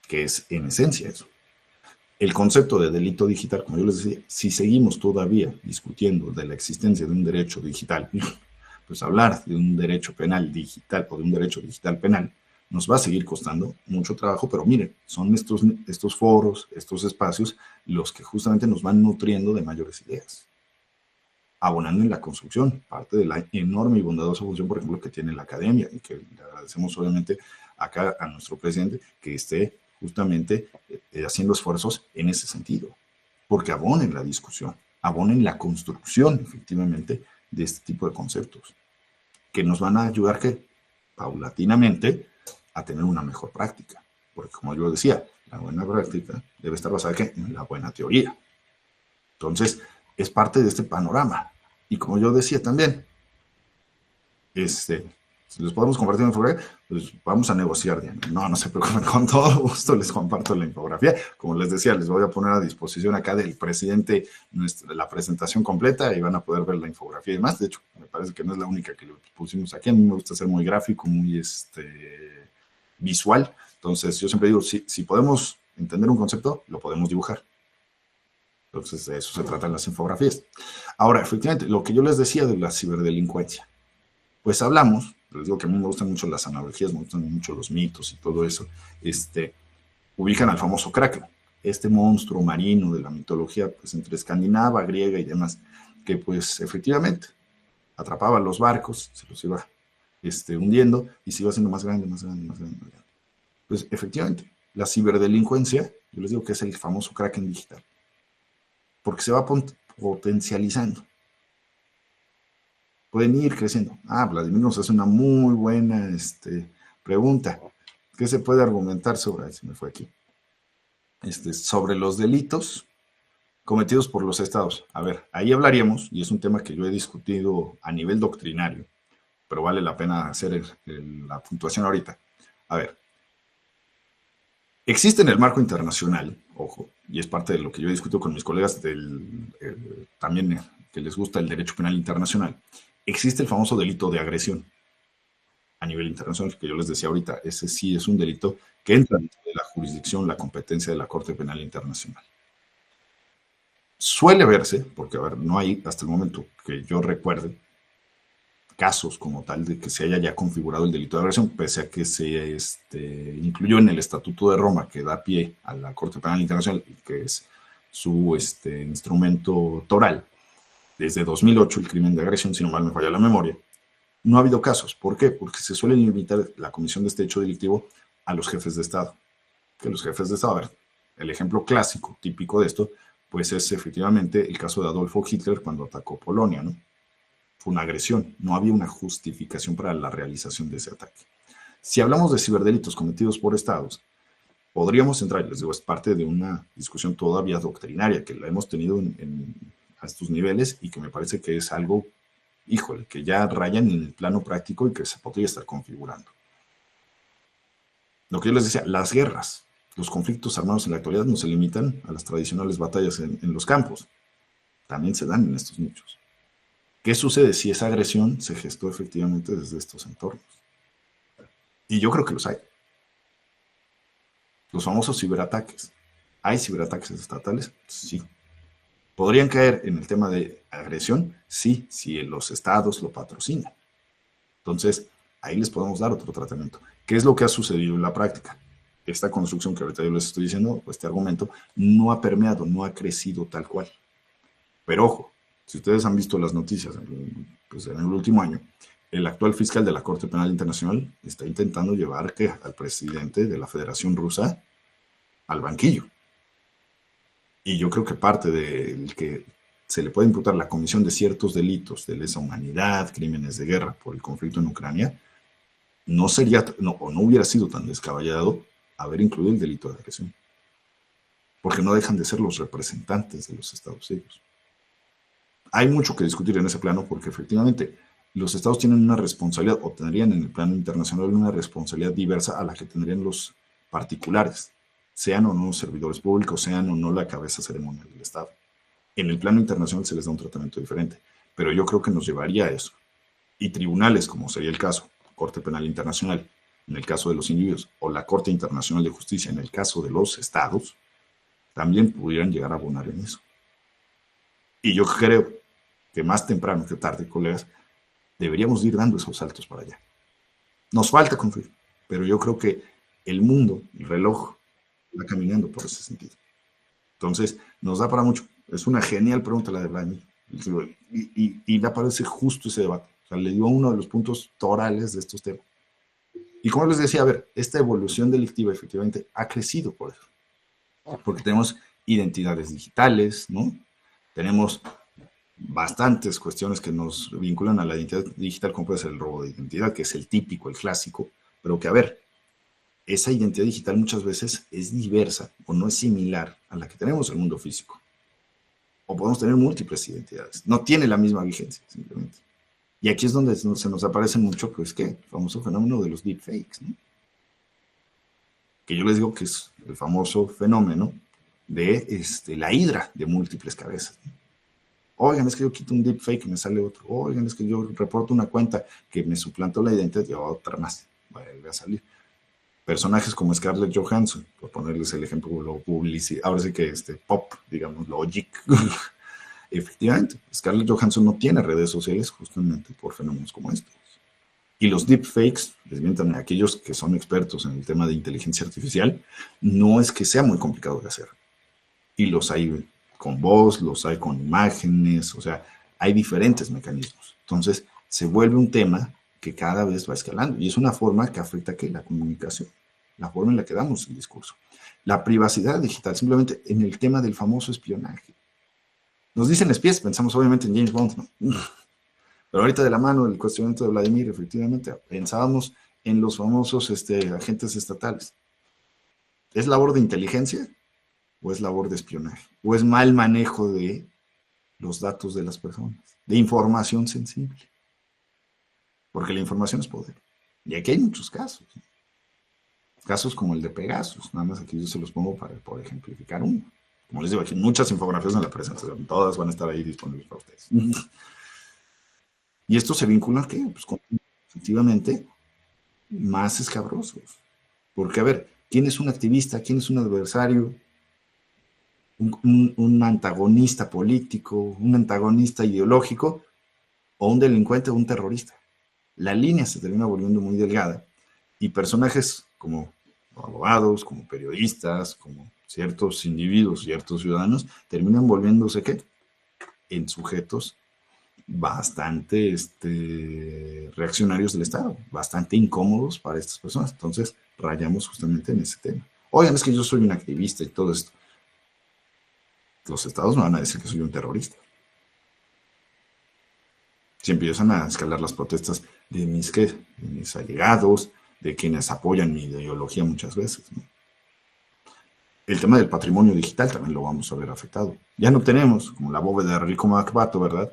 B: que es en esencia eso. El concepto de delito digital, como yo les decía, si seguimos todavía discutiendo de la existencia de un derecho digital, pues hablar de un derecho penal digital o de un derecho digital penal nos va a seguir costando mucho trabajo, pero miren, son estos foros, estos espacios, los que justamente nos van nutriendo de mayores ideas, abonando en la construcción, parte de la enorme y bondadosa función, por ejemplo, que tiene la academia, y que le agradecemos obviamente acá a nuestro presidente que esté justamente haciendo esfuerzos en ese sentido, porque abonen la discusión, abonen la construcción, efectivamente, de este tipo de conceptos, que nos van a ayudar que, paulatinamente, a tener una mejor práctica. Porque como yo decía, la buena práctica debe estar basada en la buena teoría. Entonces, es parte de este panorama. Y como yo decía también, si les podemos compartir una infografía, pues vamos a negociar. No se preocupen, con todo gusto les comparto la infografía. Como les decía, les voy a poner a disposición acá del presidente la presentación completa y van a poder ver la infografía y demás. De hecho, me parece que no es la única que le pusimos aquí. A mí me gusta ser muy gráfico, muy visual. Entonces, yo siempre digo, si podemos entender un concepto, lo podemos dibujar. Entonces, de eso se tratan las infografías. Ahora, efectivamente, lo que yo les decía de la ciberdelincuencia, pues hablamos, les digo que a mí me gustan mucho las analogías, me gustan mucho los mitos y todo eso, ubican al famoso Kraken, este monstruo marino de la mitología, pues entre escandinava, griega y demás, que pues efectivamente atrapaba los barcos, se los iba hundiendo y se iba haciendo más grande, más grande, más grande, más grande. Pues efectivamente, la ciberdelincuencia, yo les digo que es el famoso Kraken digital, porque se va potencializando. Pueden ir creciendo. Vladimir nos hace una muy buena pregunta. ¿Qué se puede argumentar sobre, se me fue aquí, sobre los delitos cometidos por los estados? A ver, ahí hablaríamos, y es un tema que yo he discutido a nivel doctrinario, pero vale la pena hacer la puntuación ahorita. A ver, existe en el marco internacional, ojo, y es parte de lo que yo discuto con mis colegas también que les gusta el derecho penal internacional, existe el famoso delito de agresión a nivel internacional, que yo les decía ahorita, ese sí es un delito que entra dentro de la jurisdicción, la competencia de la Corte Penal Internacional. Suele verse, porque a ver, no hay hasta el momento que yo recuerde casos como tal de que se haya ya configurado el delito de agresión, pese a que se incluyó en el Estatuto de Roma, que da pie a la Corte Penal Internacional, que es su instrumento toral. Desde 2008, el crimen de agresión, si no mal me falla la memoria, no ha habido casos. ¿Por qué? Porque se suele limitar la comisión de este hecho delictivo a los jefes de Estado. Que los jefes de Estado, a ver, el ejemplo clásico, típico de esto, pues es efectivamente el caso de Adolfo Hitler cuando atacó Polonia, ¿no? Fue una agresión, no había una justificación para la realización de ese ataque. Si hablamos de ciberdelitos cometidos por estados, podríamos entrar, les digo, es parte de una discusión todavía doctrinaria que la hemos tenido a estos niveles y que me parece que es algo, híjole, que ya rayan en el plano práctico y que se podría estar configurando. Lo que yo les decía, las guerras, los conflictos armados en la actualidad no se limitan a las tradicionales batallas en los campos, también se dan en estos nichos. ¿Qué sucede si esa agresión se gestó efectivamente desde estos entornos? Y yo creo que los hay. Los famosos ciberataques. ¿Hay ciberataques estatales? Sí. ¿Podrían caer en el tema de agresión? Sí, si los estados lo patrocinan. Entonces, ahí les podemos dar otro tratamiento. ¿Qué es lo que ha sucedido en la práctica? Esta construcción que ahorita yo les estoy diciendo, este argumento, no ha permeado, no ha crecido tal cual. Pero ojo, si ustedes han visto las noticias pues en el último año, el actual fiscal de la Corte Penal Internacional está intentando llevar al presidente de la Federación Rusa al banquillo. Y yo creo que parte del que se le puede imputar la comisión de ciertos delitos de lesa humanidad, crímenes de guerra por el conflicto en Ucrania, no hubiera sido tan descabellado haber incluido el delito de agresión. Porque no dejan de ser los representantes de los Estados Unidos. Hay mucho que discutir en ese plano porque efectivamente los estados tienen una responsabilidad o tendrían en el plano internacional una responsabilidad diversa a la que tendrían los particulares, sean o no servidores públicos, sean o no la cabeza ceremonial del Estado. En el plano internacional se les da un tratamiento diferente, pero yo creo que nos llevaría a eso. Y tribunales, como sería el caso, Corte Penal Internacional, en el caso de los individuos, o la Corte Internacional de Justicia, en el caso de los estados, también pudieran llegar a abonar en eso. Y yo creo que más temprano que tarde, colegas, deberíamos ir dando esos saltos para allá. Nos falta construir, pero yo creo que el mundo, el reloj, va caminando por ese sentido. Entonces, nos da para mucho. Es una genial pregunta la de Vladimir. Y da para ese justo ese debate. O sea, le dio uno de los puntos torales de estos temas. Y como les decía, a ver, esta evolución delictiva efectivamente ha crecido por eso. Porque tenemos identidades digitales, ¿no? Tenemos bastantes cuestiones que nos vinculan a la identidad digital, como puede ser el robo de identidad, que es el típico, el clásico, pero que, a ver, esa identidad digital muchas veces es diversa o no es similar a la que tenemos en el mundo físico. O podemos tener múltiples identidades. No tiene la misma vigencia, simplemente. Y aquí es donde se nos aparece mucho, pues, ¿qué? El famoso fenómeno de los deepfakes, ¿no? Que yo les digo que es el famoso fenómeno de la hidra de múltiples cabezas, ¿no? Oigan, es que yo quito un deepfake y me sale otro. Oigan, es que yo reporto una cuenta que me suplantó la identidad y otra más. Vuelve a salir. Personajes como Scarlett Johansson, por ponerles el ejemplo, lo publicidad, ahora sí que pop, digamos, Logic. Efectivamente, Scarlett Johansson no tiene redes sociales justamente por fenómenos como estos. Y los deepfakes, desmientan a aquellos que son expertos en el tema de inteligencia artificial, no es que sea muy complicado de hacer. Y los hay con voz, los hay con imágenes, o sea, Hay diferentes mecanismos. Entonces, se vuelve un tema que cada vez va escalando y es una forma que afecta que la comunicación, la forma en la que damos el discurso. La privacidad digital, simplemente en el tema del famoso espionaje. Nos dicen espías, pensamos obviamente en James Bond, ¿no? Pero ahorita de la mano del cuestionamiento de Vladimir, efectivamente, pensábamos en los famosos agentes estatales. ¿Es labor de inteligencia o es labor de espionaje? ¿O es mal manejo de los datos de las personas, de información sensible? Porque la información es poder. Y aquí hay muchos casos. Casos como el de Pegasus. Nada más aquí yo se los pongo para, por ejemplificar uno. Como les digo, aquí hay muchas infografías en la presentación. Todas van a estar ahí disponibles para ustedes. Y esto se vincula, ¿qué? Pues con, efectivamente, más escabrosos. Porque, a ver, ¿quién es un activista? ¿Quién es un adversario? Un antagonista político, un antagonista ideológico, o un delincuente o un terrorista. La línea se termina volviendo muy delgada y personajes como abogados, como periodistas, como ciertos individuos, ciertos ciudadanos, terminan volviéndose, ¿qué? En sujetos bastante reaccionarios del Estado, bastante incómodos para estas personas. Entonces, rayamos justamente en ese tema. Oigan, es que yo soy un activista y todo esto. Los estados me van a decir que soy un terrorista. Si empiezan a escalar las protestas de mis allegados, de quienes apoyan mi ideología muchas veces, ¿no? El tema del patrimonio digital también lo vamos a ver afectado. Ya no tenemos, como la bóveda de Rico Macpato, ¿verdad?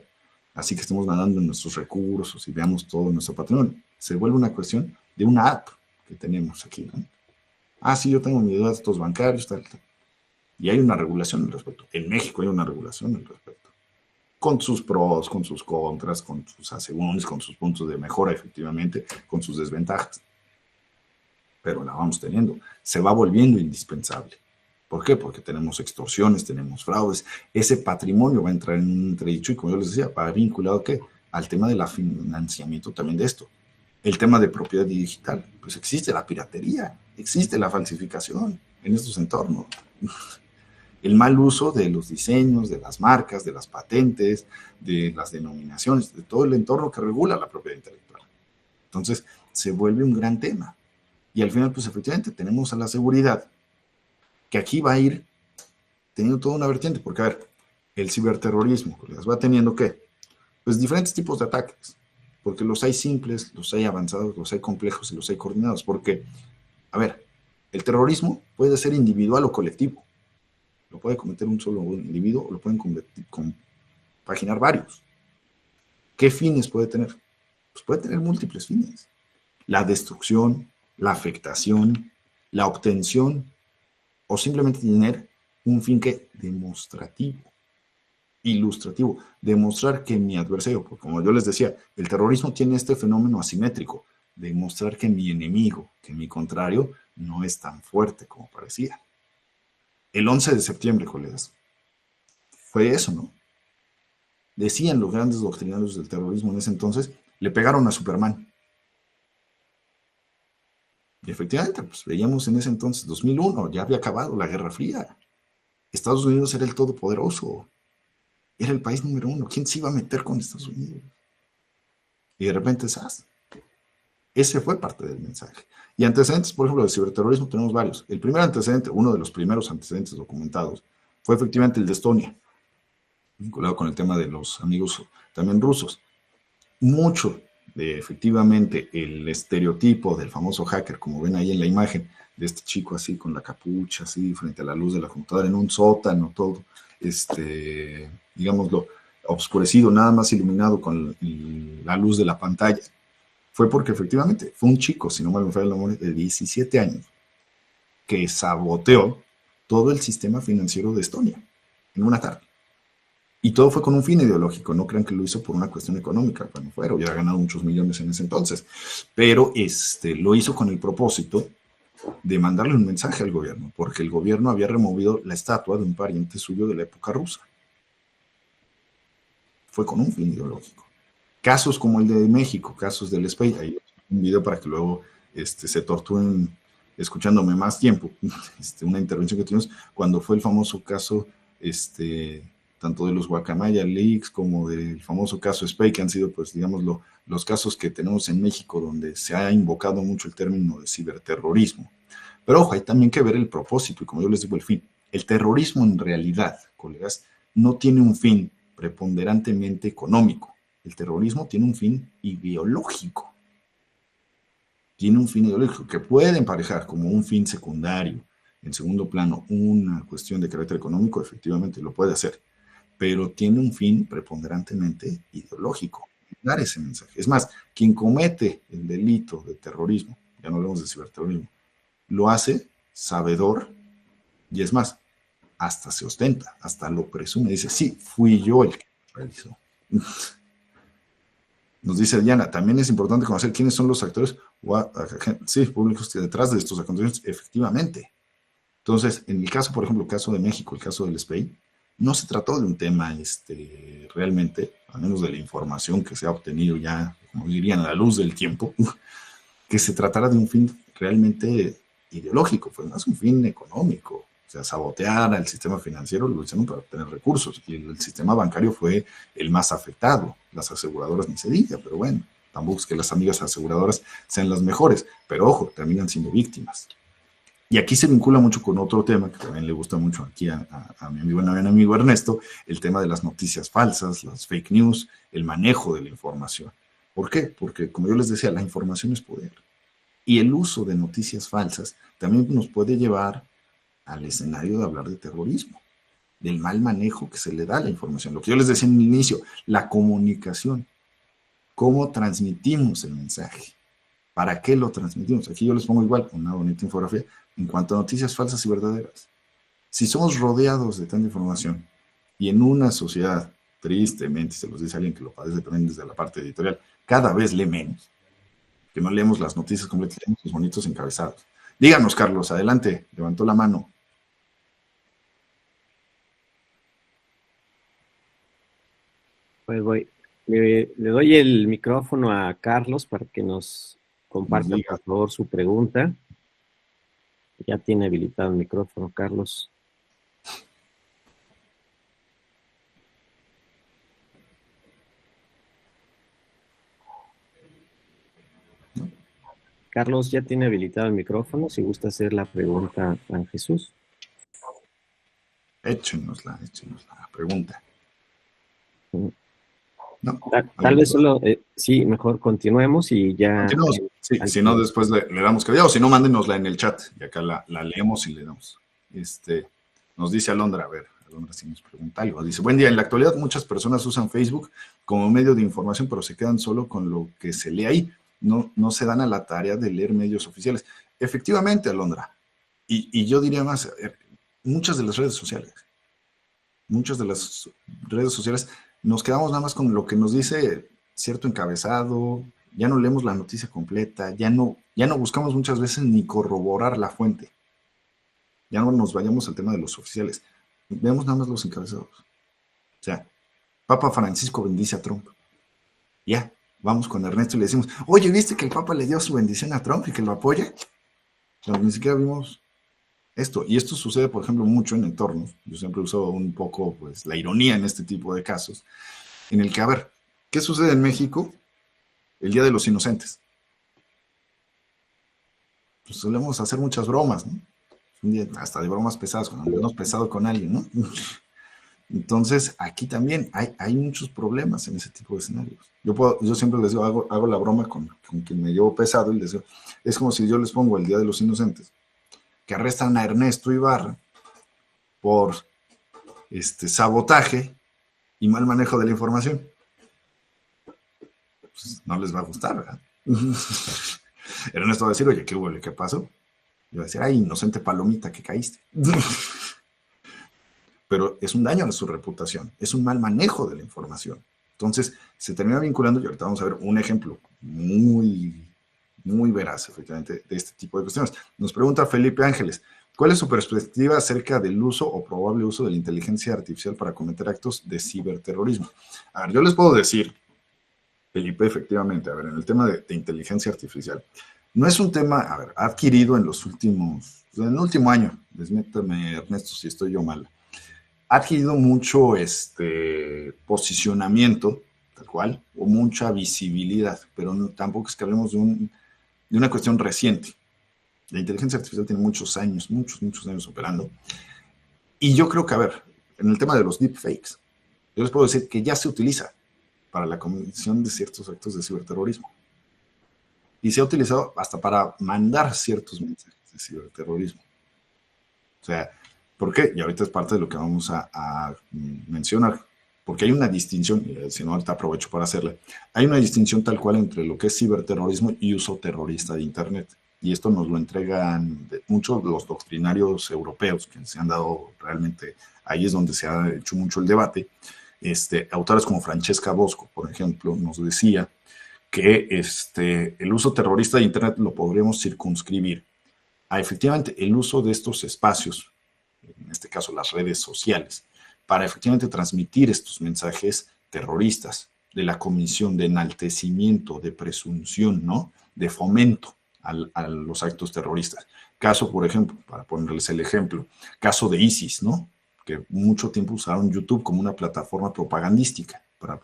B: Así que estemos nadando en nuestros recursos y veamos todo nuestro patrimonio. Se vuelve una cuestión de una app que tenemos aquí, ¿no? Ah, sí, yo tengo mis datos bancarios, tal. Y hay una regulación al respecto. En México hay una regulación al respecto. Con sus pros, con sus contras, con sus asegúnes, con sus puntos de mejora, efectivamente, con sus desventajas. Pero la vamos teniendo. Se va volviendo indispensable. ¿Por qué? Porque tenemos extorsiones, tenemos fraudes. Ese patrimonio va a entrar en un entredicho y, como yo les decía, va vinculado ¿qué? Al tema del financiamiento también de esto. El tema de propiedad digital. Pues existe la piratería, existe la falsificación en estos entornos. El mal uso de los diseños, de las marcas, de las patentes, de las denominaciones, de todo el entorno que regula la propiedad intelectual. Entonces, se vuelve un gran tema. Y al final, pues efectivamente, tenemos a la seguridad, que aquí va a ir teniendo toda una vertiente, porque, a ver, el ciberterrorismo, pues, va teniendo, ¿qué? Pues diferentes tipos de ataques, porque los hay simples, los hay avanzados, los hay complejos y los hay coordinados, porque, a ver, el terrorismo puede ser individual o colectivo. Lo puede cometer un solo individuo o lo pueden compaginar varios. ¿Qué fines puede tener? Pues puede tener múltiples fines. La destrucción, la afectación, la obtención o simplemente tener un fin que demostrativo, ilustrativo, demostrar que mi adversario, porque como yo les decía, el terrorismo tiene este fenómeno asimétrico, demostrar que mi enemigo, que mi contrario, no es tan fuerte como parecía. El 11 de septiembre, colegas, fue eso, ¿no? Decían los grandes doctrinarios del terrorismo en ese entonces, le pegaron a Superman. Y efectivamente, pues veíamos en ese entonces, 2001, ya había acabado la Guerra Fría. Estados Unidos era el todopoderoso. Era el país número uno. ¿Quién se iba a meter con Estados Unidos? Y de repente, ¿sabes? Ese fue parte del mensaje. Y antecedentes, por ejemplo, del ciberterrorismo tenemos varios. El primer antecedente, uno de los primeros antecedentes documentados, fue efectivamente el de Estonia, vinculado con el tema de los amigos también rusos. Mucho de efectivamente el estereotipo del famoso hacker, como ven ahí en la imagen, de este chico así con la capucha, así frente a la luz de la computadora, en un sótano, todo, digámoslo, oscurecido, nada más iluminado con la luz de la pantalla. Fue porque efectivamente fue un chico, si no mal me falla el nombre, de 17 años, que saboteó todo el sistema financiero de Estonia en una tarde. Y todo fue con un fin ideológico, no crean que lo hizo por una cuestión económica, bueno, fuera, hubiera ganado muchos millones en ese entonces, pero lo hizo con el propósito de mandarle un mensaje al gobierno, porque el gobierno había removido la estatua de un pariente suyo de la época rusa. Fue con un fin ideológico. Casos como el de México, casos del SPEI, hay un video para que luego se torturen escuchándome más tiempo, una intervención que tuvimos cuando fue el famoso caso tanto de los Guacamaya Leaks como del famoso caso Spey, que han sido, pues, digamos, los casos que tenemos en México donde se ha invocado mucho el término de ciberterrorismo. Pero ojo, hay también que ver el propósito y, como yo les digo, el fin. El terrorismo en realidad, colegas, no tiene un fin preponderantemente económico. El terrorismo tiene un fin ideológico. Tiene un fin ideológico que puede emparejar como un fin secundario, en segundo plano, una cuestión de carácter económico, efectivamente lo puede hacer, pero tiene un fin preponderantemente ideológico, dar ese mensaje. Es más, quien comete el delito de terrorismo, ya no hablamos de ciberterrorismo, lo hace sabedor y es más, hasta se ostenta, hasta lo presume, dice, sí, fui yo el que lo realizó. Nos dice Diana, también es importante conocer quiénes son los actores públicos que detrás de estos acontecimientos, efectivamente. Entonces, en el caso, por ejemplo, el caso de México, el caso del SPEI, no se trató de un tema realmente, al menos de la información que se ha obtenido ya, como dirían, a la luz del tiempo, que se tratara de un fin realmente ideológico, fue más un fin económico. O sea, sabotear al sistema financiero lo hicieron para obtener recursos y el sistema bancario fue el más afectado. Las aseguradoras ni se diga, pero bueno, tampoco es que las amigas aseguradoras sean las mejores, pero ojo, terminan siendo víctimas. Y aquí se vincula mucho con otro tema que también le gusta mucho aquí a mi buen amigo Ernesto, el tema de las noticias falsas, las fake news, el manejo de la información. ¿Por qué? Porque, como yo les decía, la información es poder. Y el uso de noticias falsas también nos puede llevar al escenario de hablar de terrorismo, del mal manejo que se le da a la información. Lo que yo les decía en el inicio, la comunicación, cómo transmitimos el mensaje, para qué lo transmitimos. Aquí yo les pongo igual una bonita infografía en cuanto a noticias falsas y verdaderas. Si somos rodeados de tanta información y en una sociedad, tristemente, se los dice alguien que lo padece también desde la parte editorial, cada vez lee menos, que no leemos las noticias completas, leemos los bonitos encabezados. Díganos, Carlos, adelante, levantó la mano.
A: Pues le doy el micrófono a Carlos para que nos comparta, por favor, su pregunta. Ya tiene habilitado el micrófono, Carlos. Carlos, ya tiene habilitado el micrófono, si gusta hacer la pregunta a Jesús.
B: Échenos la pregunta.
A: No, tal vez solo, sí, mejor continuemos y ya...
B: Continuemos, sí, si no después le damos cabida, o si no, mándenosla en el chat, y acá la leemos y le damos. Nos dice Alondra, a ver, Alondra sí nos pregunta algo, dice, buen día, en la actualidad muchas personas usan Facebook como medio de información, pero se quedan solo con lo que se lee ahí, no se dan a la tarea de leer medios oficiales. Efectivamente, Alondra, y yo diría más, muchas de las redes sociales nos quedamos nada más con lo que nos dice cierto encabezado, ya no leemos la noticia completa, ya no buscamos muchas veces ni corroborar la fuente. Ya no nos vayamos al tema de los oficiales. Vemos nada más los encabezados. O sea, Papa Francisco bendice a Trump. Ya, vamos con Ernesto y le decimos, oye, ¿viste que el Papa le dio su bendición a Trump y que lo apoya? No, ni siquiera vimos esto. Y esto sucede, por ejemplo, mucho en entornos. Yo siempre uso un poco, pues, la ironía en este tipo de casos, en el que, a ver, ¿qué sucede en México el Día de los Inocentes? Pues solemos hacer muchas bromas, ¿no? Un día hasta de bromas pesadas, cuando nos hemos pesado con alguien, ¿no? Entonces, aquí también hay muchos problemas en ese tipo de escenarios. Yo siempre les digo, hago la broma con quien me llevo pesado y les digo, es como si yo les pongo el Día de los Inocentes, que arrestan a Ernesto Ibarra por sabotaje y mal manejo de la información. Pues no les va a gustar, ¿verdad? Ernesto va a decir, oye, ¿qué huele? ¿Qué pasó? Y va a decir, ay, inocente palomita que caíste. Pero es un daño a su reputación, es un mal manejo de la información. Entonces, se termina vinculando, y ahorita vamos a ver un ejemplo muy veraz, efectivamente, de este tipo de cuestiones. Nos pregunta Felipe Ángeles, ¿cuál es su perspectiva acerca del uso o probable uso de la inteligencia artificial para cometer actos de ciberterrorismo? A ver, yo les puedo decir, Felipe, efectivamente, a ver, en el tema de inteligencia artificial, no es un tema, a ver, adquirido en el último año, desmétame, Ernesto, si estoy yo mal, ha adquirido mucho posicionamiento, tal cual, o mucha visibilidad, pero tampoco es que hablemos de una cuestión reciente. La inteligencia artificial tiene muchos años, muchos años operando. Y yo creo que, a ver, en el tema de los deepfakes, yo les puedo decir que ya se utiliza para la comisión de ciertos actos de ciberterrorismo. Y se ha utilizado hasta para mandar ciertos mensajes de ciberterrorismo. O sea, ¿por qué? Y ahorita es parte de lo que vamos a mencionar. Porque hay una distinción, si no, ahorita aprovecho para hacerla. Hay una distinción tal cual entre lo que es ciberterrorismo y uso terrorista de Internet. Y esto nos lo entregan muchos de los doctrinarios europeos que se han dado realmente, ahí es donde se ha hecho mucho el debate. Autores como Francesca Bosco, por ejemplo, nos decía que el uso terrorista de Internet lo podríamos circunscribir a efectivamente el uso de estos espacios, en este caso las redes sociales, para efectivamente transmitir estos mensajes terroristas de la comisión, de enaltecimiento, de presunción, ¿no? De fomento a los actos terroristas. Caso, por ejemplo, para ponerles el ejemplo, caso de ISIS, ¿no? Que mucho tiempo usaron YouTube como una plataforma propagandística para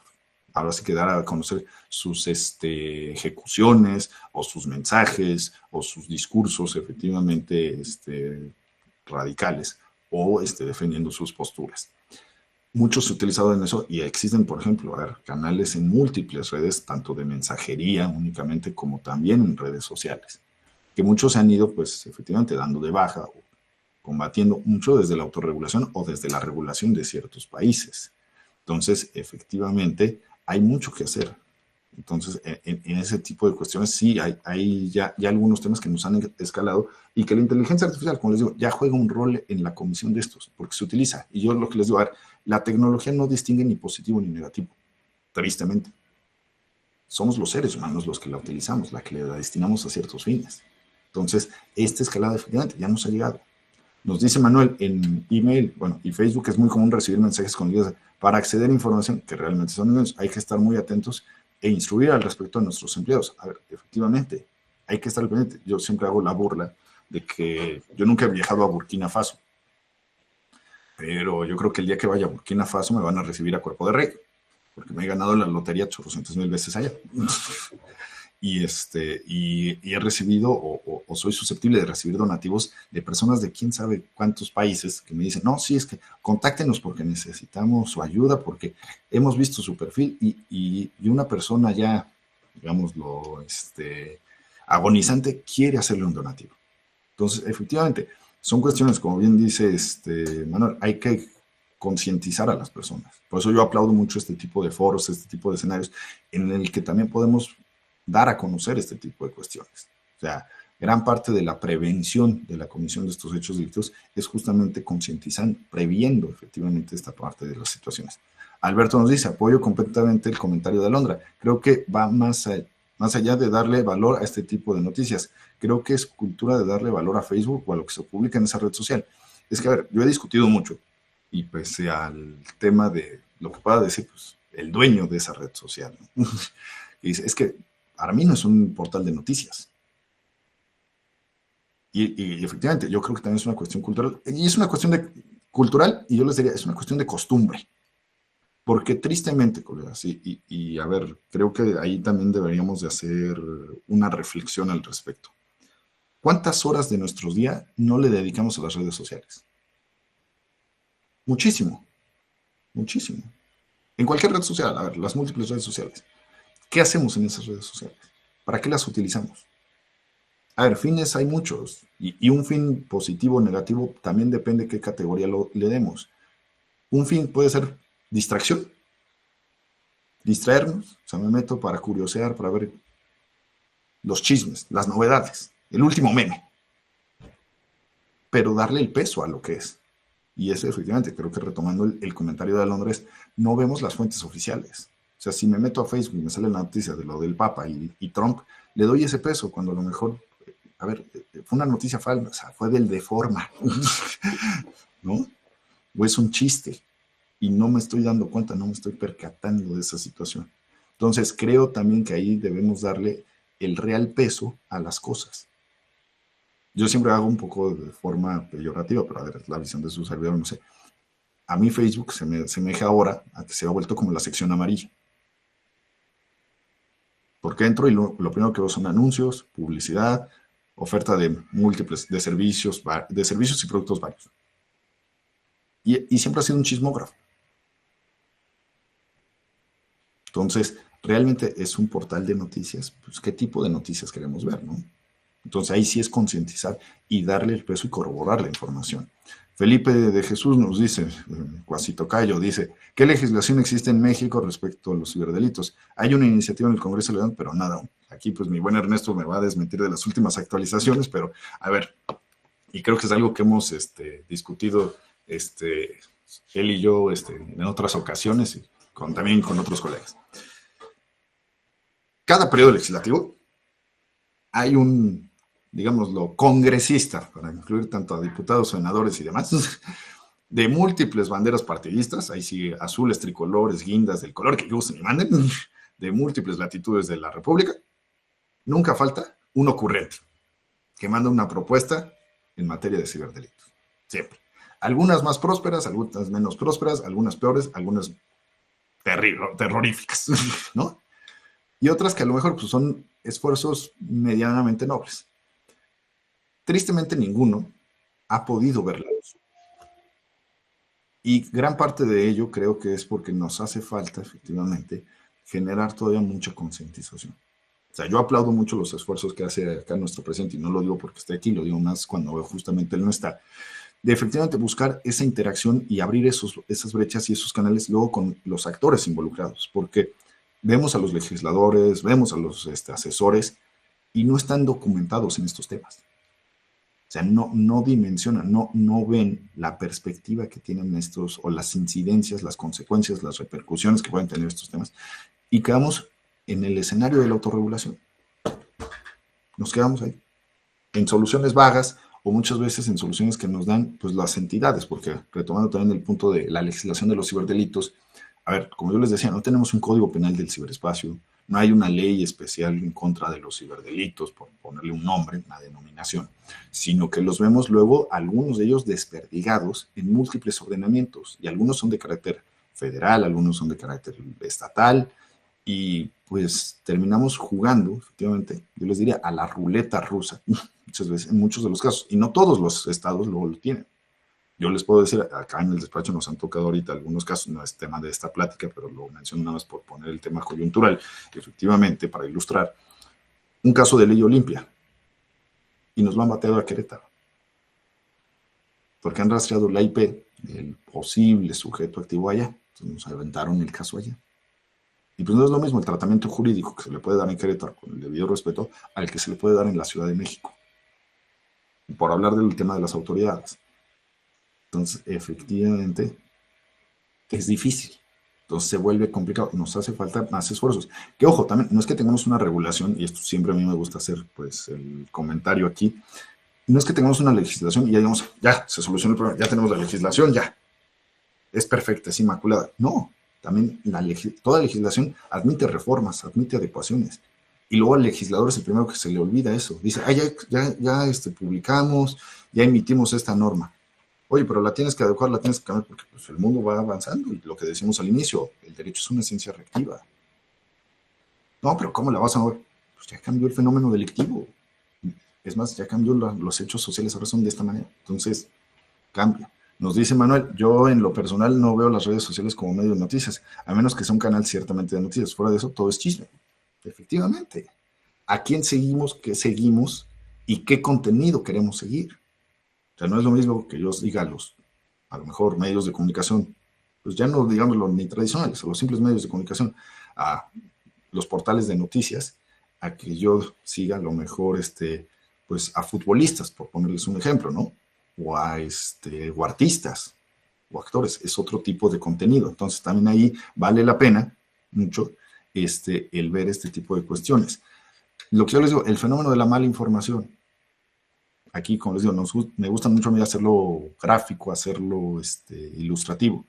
B: ahora sí que dar a conocer sus ejecuciones o sus mensajes o sus discursos efectivamente radicales o defendiendo sus posturas. Muchos se utilizado en eso y existen, por ejemplo, canales en múltiples redes, tanto de mensajería únicamente como también en redes sociales, que muchos se han ido, pues, efectivamente dando de baja o combatiendo mucho desde la autorregulación o desde la regulación de ciertos países. Entonces, efectivamente, hay mucho que hacer. Entonces, en ese tipo de cuestiones sí hay ya algunos temas que nos han escalado y que la inteligencia artificial, como les digo, ya juega un rol en la comisión de estos, porque se utiliza. Y yo lo que les digo, la tecnología no distingue ni positivo ni negativo, tristemente. Somos los seres humanos los que la utilizamos, la que la destinamos a ciertos fines. Entonces, esta escalada efectivamente ya nos ha llegado. Nos dice Manuel en email, bueno, y Facebook es muy común recibir mensajes con ideas para acceder a información que realmente son engaños. Hay que estar muy atentos e instruir al respecto a nuestros empleados. A ver, efectivamente, hay que estar pendiente. Yo siempre hago la burla de que yo nunca he viajado a Burkina Faso, pero yo creo que el día que vaya a Burkina Faso me van a recibir a cuerpo de rey, porque me he ganado la lotería 800,000 veces allá. Y he recibido o soy susceptible de recibir donativos de personas de quién sabe cuántos países que me dicen, no, sí, es que contáctenos porque necesitamos su ayuda, porque hemos visto su perfil y una persona ya, digámoslo, agonizante quiere hacerle un donativo. Entonces, efectivamente, son cuestiones, como bien dice Manuel, hay que concientizar a las personas. Por eso yo aplaudo mucho este tipo de foros, este tipo de escenarios, en el que también podemos dar a conocer este tipo de cuestiones. O sea, gran parte de la prevención de la comisión de estos hechos delictivos es justamente concientizando, previendo efectivamente esta parte de las situaciones. Alberto nos dice, apoyo completamente el comentario de Alondra. Creo que va más allá de darle valor a este tipo de noticias. Creo que es cultura de darle valor a Facebook o a lo que se publica en esa red social. Es que, a ver, yo he discutido mucho y pese al tema de lo que pueda decir, pues, el dueño de esa red social, ¿no? Y dice, es que para mí no es un portal de noticias. Y efectivamente, yo creo que también es una cuestión cultural. Y es una cuestión cultural, y yo les diría, es una cuestión de costumbre. Porque tristemente, colegas, y a ver, creo que ahí también deberíamos de hacer una reflexión al respecto. ¿Cuántas horas de nuestro día no le dedicamos a las redes sociales? Muchísimo, muchísimo. En cualquier red social, a ver, las múltiples redes sociales. ¿Qué hacemos en esas redes sociales? ¿Para qué las utilizamos? A ver, fines hay muchos, y un fin positivo o negativo también depende de qué categoría le demos. Un fin puede ser distracción, distraernos, o sea, me meto para curiosear, para ver los chismes, las novedades, el último meme, pero darle el peso a lo que es. Y eso efectivamente, creo que retomando el comentario de Alondra, no vemos las fuentes oficiales. O sea, si me meto a Facebook y me sale la noticia de lo del Papa y Trump, le doy ese peso cuando a lo mejor, a ver, fue una noticia falsa, o sea, fue del Deforma, ¿no? O es un chiste y no me estoy dando cuenta, no me estoy percatando de esa situación. Entonces, creo también que ahí debemos darle el real peso a las cosas. Yo siempre hago un poco de forma peyorativa, pero a ver, es la visión de su servidor, no sé. A mí Facebook se me asemeja ahora a que se ha vuelto como la sección amarilla. Porque entro y lo primero que veo son anuncios, publicidad, oferta de múltiples, de servicios y productos varios. Y siempre ha sido un chismógrafo. Entonces, realmente es un portal de noticias. Pues, ¿qué tipo de noticias queremos ver, no? Entonces, ahí sí es concientizar y darle el peso y corroborar la información. Felipe de Jesús nos dice, Cuasi Tocayo, dice, ¿qué legislación existe en México respecto a los ciberdelitos? Hay una iniciativa en el Congreso Legal, pero nada. Aquí, pues, mi buen Ernesto me va a desmentir de las últimas actualizaciones, pero, a ver, y creo que es algo que hemos discutido él y yo en otras ocasiones, y también con otros colegas. Cada periodo legislativo hay un, digámoslo, congresista, para incluir tanto a diputados, senadores y demás, de múltiples banderas partidistas, ahí sí, azules, tricolores, guindas, del color que gusten y manden, de múltiples latitudes de la República. Nunca falta un ocurrente que manda una propuesta en materia de ciberdelitos. Siempre. Algunas más prósperas, algunas menos prósperas, algunas peores, algunas terroríficas, ¿no? Y otras que a lo mejor pues, son esfuerzos medianamente nobles. Tristemente ninguno ha podido ver la luz. Y gran parte de ello creo que es porque nos hace falta, efectivamente, generar todavía mucha concientización. O sea, yo aplaudo mucho los esfuerzos que hace acá nuestro presidente, y no lo digo porque esté aquí, lo digo más cuando justamente él no está, de efectivamente buscar esa interacción y abrir esas brechas y esos canales luego con los actores involucrados, porque vemos a los legisladores, vemos a los asesores y no están documentados en estos temas. O sea, no dimensionan, no ven la perspectiva que tienen estos, o las incidencias, las consecuencias, las repercusiones que pueden tener estos temas, y quedamos en el escenario de la autorregulación. Nos quedamos ahí, en soluciones vagas, o muchas veces en soluciones que nos dan pues, las entidades, porque retomando también el punto de la legislación de los ciberdelitos, a ver, como yo les decía, no tenemos un código penal del ciberespacio, no hay una ley especial en contra de los ciberdelitos, por ponerle un nombre, una denominación, sino que los vemos luego, algunos de ellos desperdigados en múltiples ordenamientos, y algunos son de carácter federal, algunos son de carácter estatal, y pues terminamos jugando, efectivamente, yo les diría, a la ruleta rusa, muchas veces, en muchos de los casos, y no todos los estados luego lo tienen. Yo les puedo decir, acá en el despacho nos han tocado ahorita algunos casos, no es tema de esta plática, pero lo menciono nada más por poner el tema coyuntural, efectivamente, para ilustrar, un caso de Ley Olimpia, y nos lo han bateado a Querétaro, porque han rastreado la IP del posible sujeto activo allá, entonces nos aventaron el caso allá. Y pues no es lo mismo el tratamiento jurídico que se le puede dar en Querétaro, con el debido respeto, al que se le puede dar en la Ciudad de México, por hablar del tema de las autoridades. Entonces, efectivamente, es difícil. Entonces se vuelve complicado. Nos hace falta más esfuerzos. Que ojo, también, no es que tengamos una regulación, y esto siempre a mí me gusta hacer, pues, el comentario aquí, no es que tengamos una legislación y ya digamos, ya, se solucionó el problema, ya tenemos la legislación, ya. Es perfecta, es inmaculada. No, también toda legislación admite reformas, admite adecuaciones. Y luego al legislador es el primero que se le olvida eso. Dice, ya publicamos, ya emitimos esta norma. Oye, pero la tienes que adecuar, la tienes que cambiar, porque pues, el mundo va avanzando, y lo que decimos al inicio, el derecho es una ciencia reactiva. No, pero ¿cómo la vas a mover? Pues ya cambió el fenómeno delictivo. Es más, ya cambió los hechos sociales, ahora son de esta manera. Entonces, cambia. Nos dice Manuel, yo en lo personal no veo las redes sociales como medio de noticias, a menos que sea un canal ciertamente de noticias. Fuera de eso, todo es chisme. Efectivamente. ¿A quién seguimos, qué seguimos y qué contenido queremos seguir? O sea, no es lo mismo que yo diga a lo mejor, medios de comunicación, pues ya no digamos ni tradicionales, a los simples medios de comunicación, a los portales de noticias, a que yo siga a lo mejor, pues a futbolistas, por ponerles un ejemplo, ¿no? O a o artistas, o actores, es otro tipo de contenido. Entonces también ahí vale la pena mucho el ver este tipo de cuestiones. Lo que yo les digo, el fenómeno de la mala información, aquí, como les digo, me gusta mucho a mí hacerlo gráfico, hacerlo ilustrativo.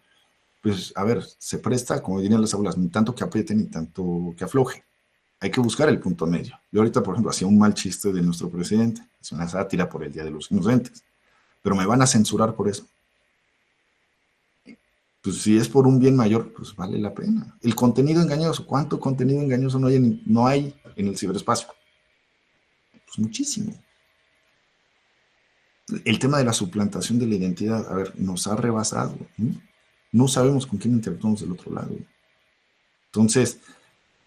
B: Pues, a ver, se presta, como dirían las abuelas, ni tanto que apriete ni tanto que afloje. Hay que buscar el punto medio. Yo ahorita, por ejemplo, hacía un mal chiste de nuestro presidente, es una sátira por el Día de los Inocentes, pero me van a censurar por eso. pues si es por un bien mayor, pues vale la pena. El contenido engañoso, ¿cuánto contenido engañoso no hay en el ciberespacio? Pues muchísimo. El tema de la suplantación de la identidad, a ver, nos ha rebasado. No sabemos con quién interactuamos del otro lado. Entonces,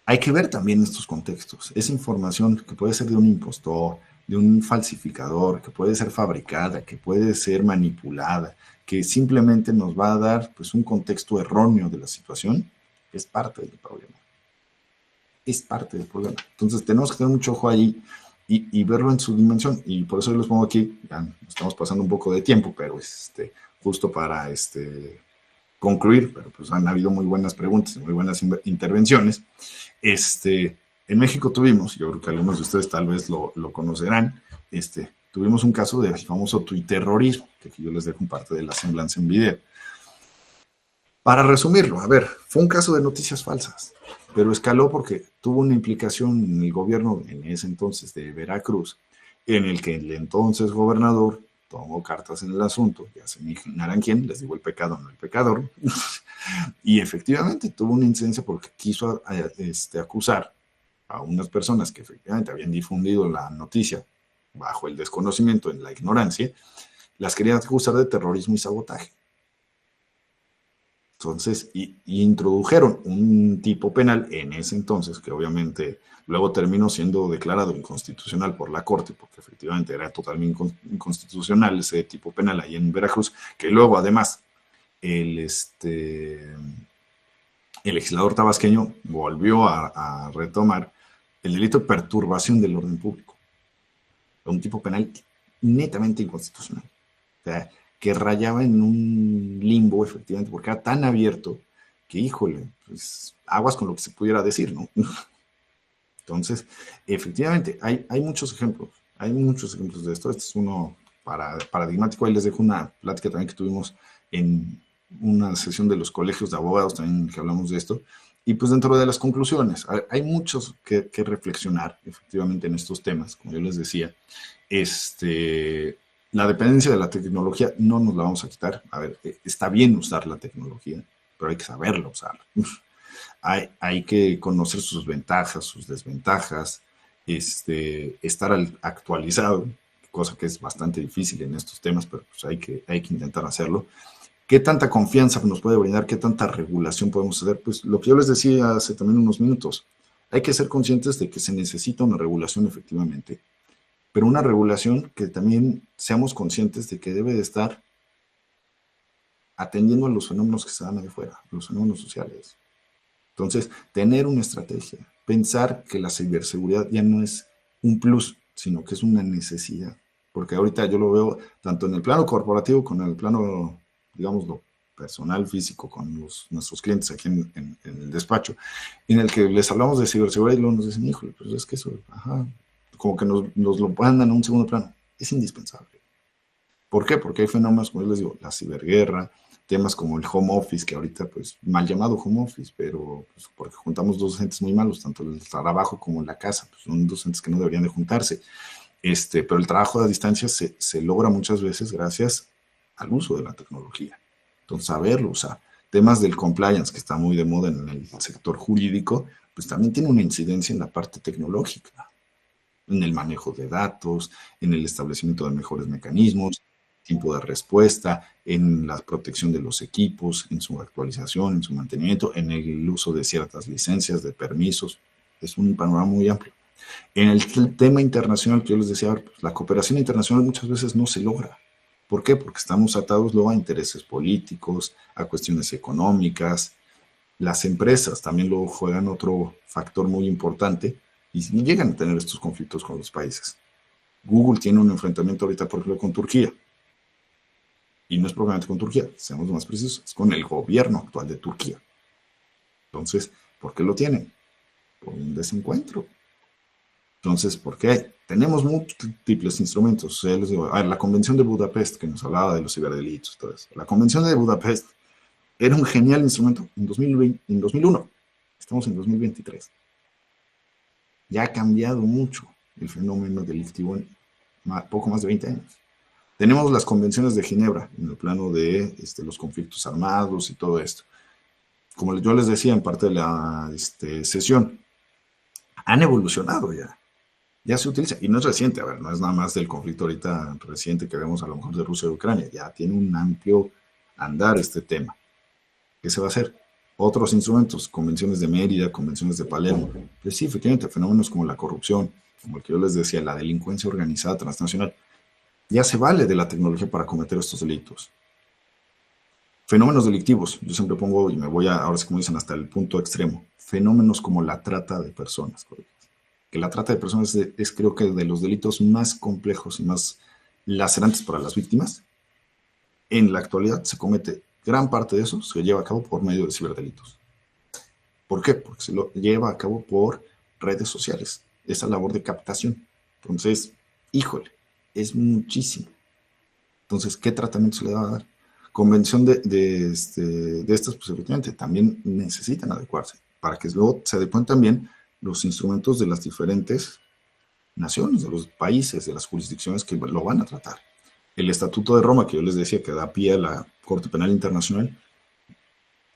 B: hay que ver también estos contextos. Esa información que puede ser de un impostor, de un falsificador, que puede ser fabricada, que puede ser manipulada, que simplemente nos va a dar pues, un contexto erróneo de la situación, es parte del problema. Es parte del problema. Entonces, tenemos que tener mucho ojo ahí y verlo en su dimensión. Y por eso yo los pongo aquí. Ya estamos pasando un poco de tiempo, pero justo para concluir, pero pues han habido muy buenas preguntas y muy buenas intervenciones. En México tuvimos, yo creo que algunos de ustedes tal vez lo conocerán, tuvimos un caso del famoso tuiterrorismo, que aquí yo les dejo parte de la semblanza en video. Para resumirlo, a ver, fue un caso de noticias falsas, pero escaló porque tuvo una implicación en el gobierno en ese entonces de Veracruz, en el que el entonces gobernador tomó cartas en el asunto, ya se imaginarán quién, les digo el pecado, no el pecador, y efectivamente tuvo una incidencia porque quiso acusar a unas personas que efectivamente habían difundido la noticia bajo el desconocimiento, en la ignorancia, las querían acusar de terrorismo y sabotaje. Entonces, y introdujeron un tipo penal en ese entonces, que obviamente luego terminó siendo declarado inconstitucional por la Corte, porque efectivamente era totalmente inconstitucional ese tipo penal ahí en Veracruz, que luego además el legislador tabasqueño volvió a retomar el delito de perturbación del orden público. Un tipo penal netamente inconstitucional. O sea, que rayaba en un limbo, efectivamente, porque era tan abierto que, híjole, pues aguas con lo que se pudiera decir, ¿no? Entonces, efectivamente, hay muchos ejemplos de esto. Este es uno paradigmático. Ahí les dejo una plática también que tuvimos en una sesión de los colegios de abogados, también que hablamos de esto. Y pues dentro de las conclusiones, hay muchos que reflexionar, efectivamente, en estos temas, como yo les decía. La dependencia de la tecnología no nos la vamos a quitar. A ver, está bien usar la tecnología, pero hay que saberla usar. Hay que conocer sus ventajas, sus desventajas, estar actualizado, cosa que es bastante difícil en estos temas, pero pues hay que intentar hacerlo. ¿Qué tanta confianza nos puede brindar? ¿Qué tanta regulación podemos hacer? Pues lo que yo les decía hace también unos minutos, hay que ser conscientes de que se necesita una regulación efectivamente, pero una regulación que también seamos conscientes de que debe de estar atendiendo a los fenómenos que se dan ahí afuera, los fenómenos sociales. Entonces, tener una estrategia, pensar que la ciberseguridad ya no es un plus, sino que es una necesidad. Porque ahorita yo lo veo tanto en el plano corporativo como en el plano, digámoslo, personal, físico, con nuestros clientes aquí en el despacho, en el que les hablamos de ciberseguridad y luego nos dicen, híjole, pues es que eso, como que nos lo mandan a un segundo plano. Es indispensable. ¿Por qué? Porque hay fenómenos, como yo les digo, la ciberguerra, temas como el home office, que ahorita pues mal llamado home office, pero pues, porque juntamos dos entes muy malos, tanto el trabajo como la casa, pues son dos entes que no deberían de juntarse. Pero el trabajo a distancia se logra muchas veces gracias al uso de la tecnología. Entonces, saberlo usar. Temas del compliance, que está muy de moda en el sector jurídico, pues también tiene una incidencia en la parte tecnológica, en el manejo de datos, en el establecimiento de mejores mecanismos, tiempo de respuesta, en la protección de los equipos, en su actualización, en su mantenimiento, en el uso de ciertas licencias, de permisos. Es un panorama muy amplio. En el tema internacional, que yo les decía, pues, la cooperación internacional muchas veces no se logra. ¿Por qué? Porque estamos atados luego a intereses políticos, a cuestiones económicas. Las empresas también luego juegan otro factor muy importante y llegan a tener estos conflictos con los países. Google tiene un enfrentamiento ahorita, por ejemplo, con Turquía. Y no es propiamente con Turquía, seamos más precisos, es con el gobierno actual de Turquía. Entonces, ¿por qué lo tienen? Por un desencuentro. Entonces, ¿por qué? Tenemos múltiples instrumentos. Les digo, a ver, la Convención de Budapest, que nos hablaba de los ciberdelitos, todo eso. La Convención de Budapest era un genial instrumento en 2001. Estamos en 2023. Ya ha cambiado mucho el fenómeno delictivo en poco más de 20 años. Tenemos las convenciones de Ginebra en el plano de los conflictos armados y todo esto. Como yo les decía en parte de la sesión, han evolucionado ya se utiliza, y no es reciente, a ver, no es nada más del conflicto ahorita reciente que vemos a lo mejor de Rusia y Ucrania, ya tiene un amplio andar este tema. ¿Qué se va a hacer? Otros instrumentos, convenciones de Mérida, convenciones de Palermo, pues sí, efectivamente, fenómenos como la corrupción, como el que yo les decía, la delincuencia organizada transnacional, ya se vale de la tecnología para cometer estos delitos. Fenómenos delictivos, yo siempre pongo, y me voy ahora sí como dicen, hasta el punto extremo, fenómenos como la trata de personas, que la trata de personas es creo que de los delitos más complejos y más lacerantes para las víctimas. En la actualidad se comete gran parte de eso, se lleva a cabo por medio de ciberdelitos. ¿Por qué? Porque se lo lleva a cabo por redes sociales, esa labor de captación. Entonces, híjole, es muchísimo. Entonces, ¿qué tratamiento se le va a dar? Convención de estas, pues efectivamente, también necesitan adecuarse para que luego se adecuen también los instrumentos de las diferentes naciones, de los países, de las jurisdicciones que lo van a tratar. El Estatuto de Roma, que yo les decía que da pie a la Corte Penal Internacional,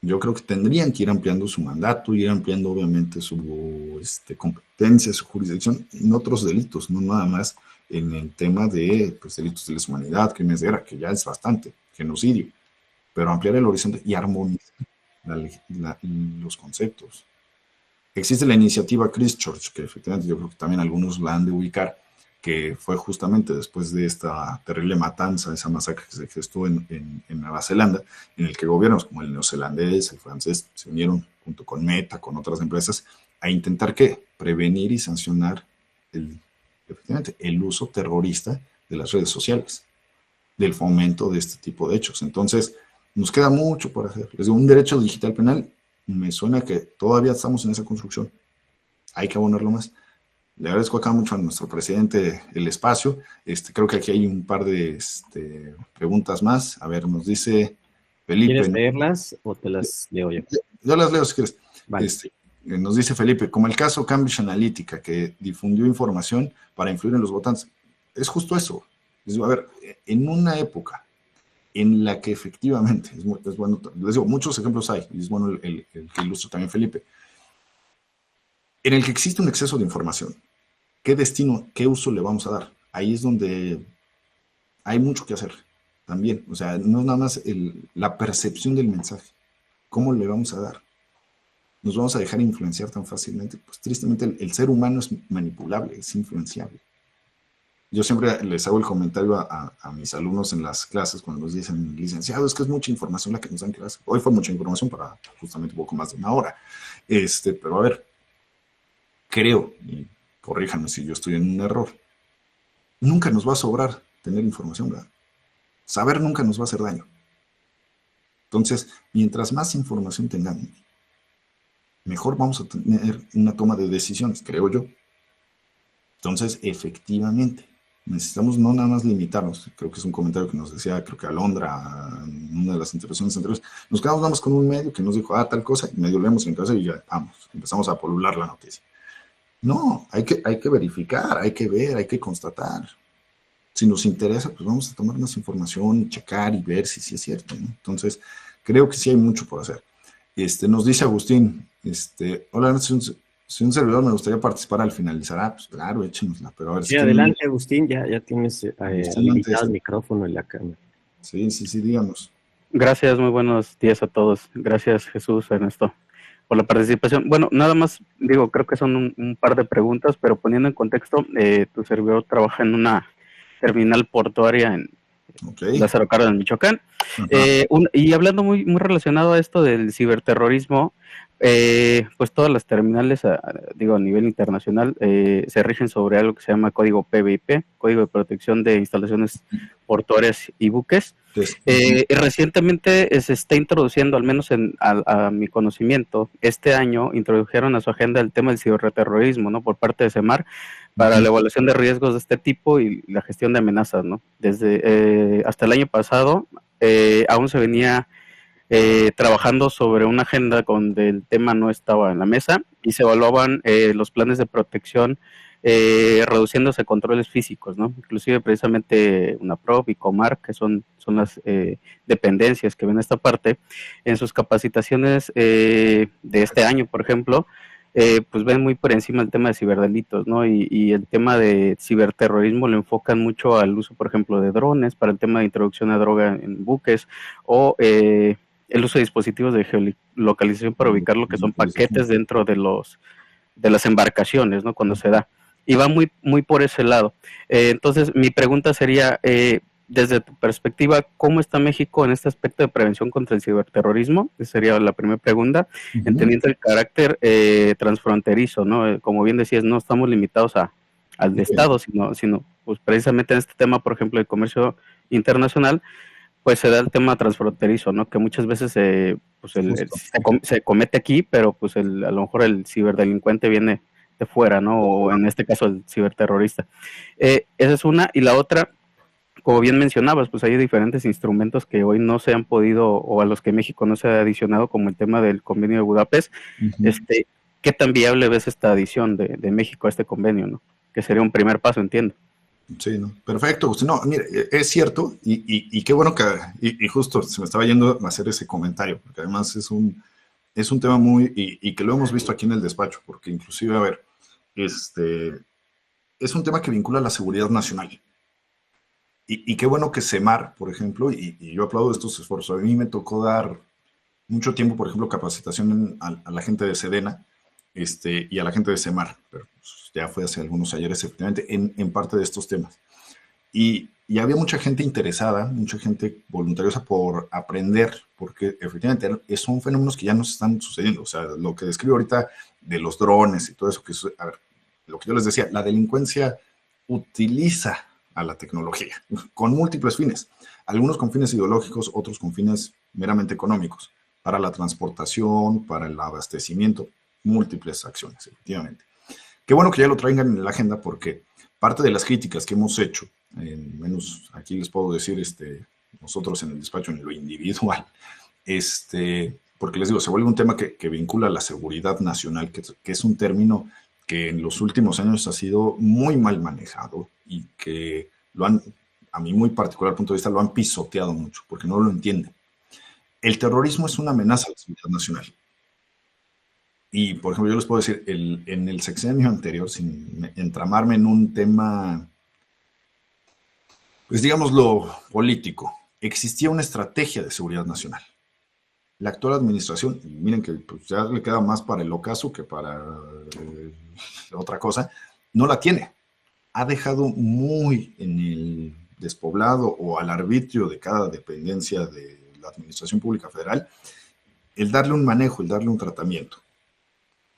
B: yo creo que tendrían que ir ampliando su mandato, ir ampliando obviamente su competencia, su jurisdicción en otros delitos, no nada más en el tema de pues, delitos de lesa humanidad, crímenes de guerra, que ya es bastante, genocidio, pero ampliar el horizonte y armonizar los conceptos. Existe la iniciativa Christchurch, que efectivamente yo creo que también algunos la han de ubicar, que fue justamente después de esta terrible matanza, esa masacre que se gestó en Nueva Zelanda, en el que gobiernos como el neozelandés, el francés, se unieron junto con Meta, con otras empresas, a intentar ¿qué? Prevenir y sancionar efectivamente, el uso terrorista de las redes sociales, del fomento de este tipo de hechos. Entonces, nos queda mucho por hacer. Les digo, un derecho digital penal, me suena que todavía estamos en esa construcción. Hay que abonarlo más. Le agradezco acá mucho a nuestro presidente el espacio. Creo que aquí hay un par de preguntas más. A ver, nos dice Felipe.
A: ¿Quieres leerlas o te las leo yo?
B: Yo las leo si quieres.
A: Vale.
B: Nos dice Felipe, como el caso Cambridge Analytica, que difundió información para influir en los votantes. Es justo eso. A ver, en una época en la que efectivamente, es bueno, les digo, muchos ejemplos hay, y es bueno el que ilustra también Felipe, en el que existe un exceso de información. ¿Qué destino, qué uso le vamos a dar? Ahí es donde hay mucho que hacer también. O sea, no es nada más la percepción del mensaje. ¿Cómo le vamos a dar? ¿Nos vamos a dejar influenciar tan fácilmente? Pues tristemente el ser humano es manipulable, es influenciable. Yo siempre les hago el comentario a mis alumnos en las clases cuando nos dicen, licenciado, es que es mucha información la que nos dan clase. Hoy fue mucha información para justamente un poco más de una hora. Pero a ver, creo, y corríjanme si yo estoy en un error, nunca nos va a sobrar tener información, ¿verdad? Saber nunca nos va a hacer daño. Entonces, mientras más información tengamos, mejor vamos a tener una toma de decisiones, creo yo. Entonces, efectivamente, necesitamos no nada más limitarnos. Creo que es un comentario que nos decía, creo que Alondra, en una de las intervenciones anteriores. Nos quedamos nada más con un medio que nos dijo, tal cosa, y medio leemos en casa y ya, vamos, empezamos a polular la noticia. No, hay que verificar, hay que ver, hay que constatar. Si nos interesa, pues vamos a tomar más información, checar y ver si es cierto, ¿no? Entonces, creo que sí hay mucho por hacer. Nos dice Agustín, hola, si un servidor me gustaría participar al finalizar, pues claro, échenosla, pero a ver
A: sí, adelante, Agustín, ya tienes habilitado el micrófono y la cámara.
B: Sí, díganos.
D: Gracias, muy buenos días a todos. Gracias, Jesús, Ernesto, por la participación. Bueno, nada más, creo que son un par de preguntas, pero poniendo en contexto, tu servidor trabaja en una terminal portuaria en Lázaro Cárdenas, en Michoacán. Y hablando muy relacionado a esto del ciberterrorismo, pues todas las terminales, a nivel internacional, se rigen sobre algo que se llama código PBIP, Código de Protección de Instalaciones Portuarias y Buques. Recientemente se está introduciendo, al menos a mi conocimiento, este año introdujeron a su agenda el tema del ciberterrorismo, ¿no? Por parte de CEMAR, para la evaluación de riesgos de este tipo y la gestión de amenazas, ¿no? Desde hasta el año pasado aún se venía trabajando sobre una agenda donde el tema no estaba en la mesa y se evaluaban los planes de protección reduciéndose controles físicos, ¿no? Inclusive precisamente UNAPROB y Comar, que son las dependencias que ven esta parte, en sus capacitaciones de este año, por ejemplo, pues ven muy por encima el tema de ciberdelitos, ¿no? Y el tema de ciberterrorismo lo enfocan mucho al uso, por ejemplo, de drones para el tema de introducción a droga en buques o el uso de dispositivos de geolocalización para ubicar lo que son paquetes dentro de las embarcaciones, ¿no? Cuando se da. Y va muy por ese lado. Entonces, mi pregunta sería, desde tu perspectiva, ¿cómo está México en este aspecto de prevención contra el ciberterrorismo? Esa sería la primera pregunta, entendiendo el carácter transfronterizo, ¿no? Como bien decías, no estamos limitados al Estado, sino pues precisamente en este tema, por ejemplo, el comercio internacional, pues se da el tema transfronterizo, ¿no? Que muchas veces pues se comete aquí, pero pues a lo mejor el ciberdelincuente viene de fuera, ¿no? O en este caso el ciberterrorista. Esa es una. Y la otra, como bien mencionabas, pues hay diferentes instrumentos que hoy no se han podido, o a los que México no se ha adicionado, como el tema del convenio de Budapest. ¿Qué tan viable ves esta adición de México a este convenio, ¿no? Que sería un primer paso, entiendo.
B: Sí, no, perfecto. No, mire, es cierto, y qué bueno que, y justo se me estaba yendo a hacer ese comentario, porque además es un tema muy, y que lo hemos visto aquí en el despacho, porque inclusive, a ver, es un tema que vincula la seguridad nacional. Y qué bueno que CEMAR, por ejemplo, y yo aplaudo estos esfuerzos. A mí me tocó dar mucho tiempo, por ejemplo, capacitación a la gente de Sedena, y a la gente de CEMAR, pero pues, ya fue hace algunos ayeres, efectivamente, en parte de estos temas. Y había mucha gente interesada, mucha gente voluntariosa por aprender, porque efectivamente son fenómenos que ya nos están sucediendo. O sea, lo que describo ahorita de los drones y todo eso, a ver, lo que yo les decía, la delincuencia utiliza a la tecnología con múltiples fines, algunos con fines ideológicos, otros con fines meramente económicos, para la transportación, para el abastecimiento, múltiples acciones, efectivamente. Qué bueno que ya lo traigan en la agenda, porque parte de las críticas que hemos hecho, menos aquí les puedo decir, nosotros en el despacho, en lo individual, porque les digo, se vuelve un tema que vincula la seguridad nacional, que es un término que en los últimos años ha sido muy mal manejado y que a mi muy particular punto de vista, lo han pisoteado mucho, porque no lo entienden. El terrorismo es una amenaza a la seguridad nacional. Y, por ejemplo, yo les puedo decir, en el sexenio anterior, sin entramarme en un tema, pues digámoslo, político, existía una estrategia de seguridad nacional. La actual administración, y miren que pues, ya le queda más para el ocaso que para otra cosa, no la tiene. Ha dejado muy en el despoblado o al arbitrio de cada dependencia de la Administración Pública Federal el darle un manejo, el darle un tratamiento.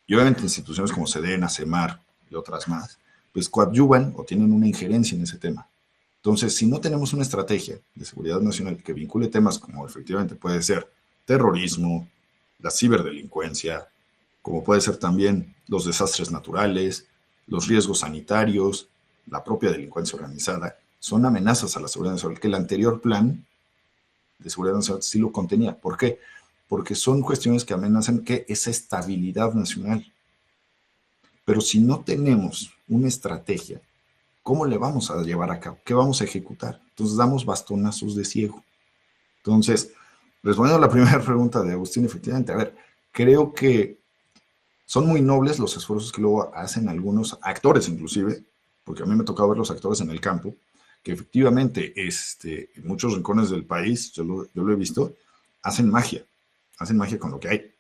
B: Y obviamente instituciones como Sedena, CEMAR y otras más, pues coadyuvan o tienen una injerencia en ese tema. Entonces, si no tenemos una estrategia de seguridad nacional que vincule temas como efectivamente puede ser terrorismo, la ciberdelincuencia, como puede ser también los desastres naturales, los riesgos sanitarios, la propia delincuencia organizada, son amenazas a la seguridad nacional, que el anterior plan de seguridad nacional sí lo contenía. ¿Por qué? Porque son cuestiones que amenazan que esa estabilidad nacional. Pero si no tenemos una estrategia, ¿cómo le vamos a llevar a cabo? ¿Qué vamos a ejecutar? Entonces damos bastonazos de ciego. Entonces, respondiendo a la primera pregunta de Agustín, efectivamente, a ver, creo que son muy nobles los esfuerzos que luego hacen algunos actores inclusive, porque a mí me ha tocado ver los actores en el campo, que efectivamente en muchos rincones del país, yo lo he visto, hacen magia con lo que hay.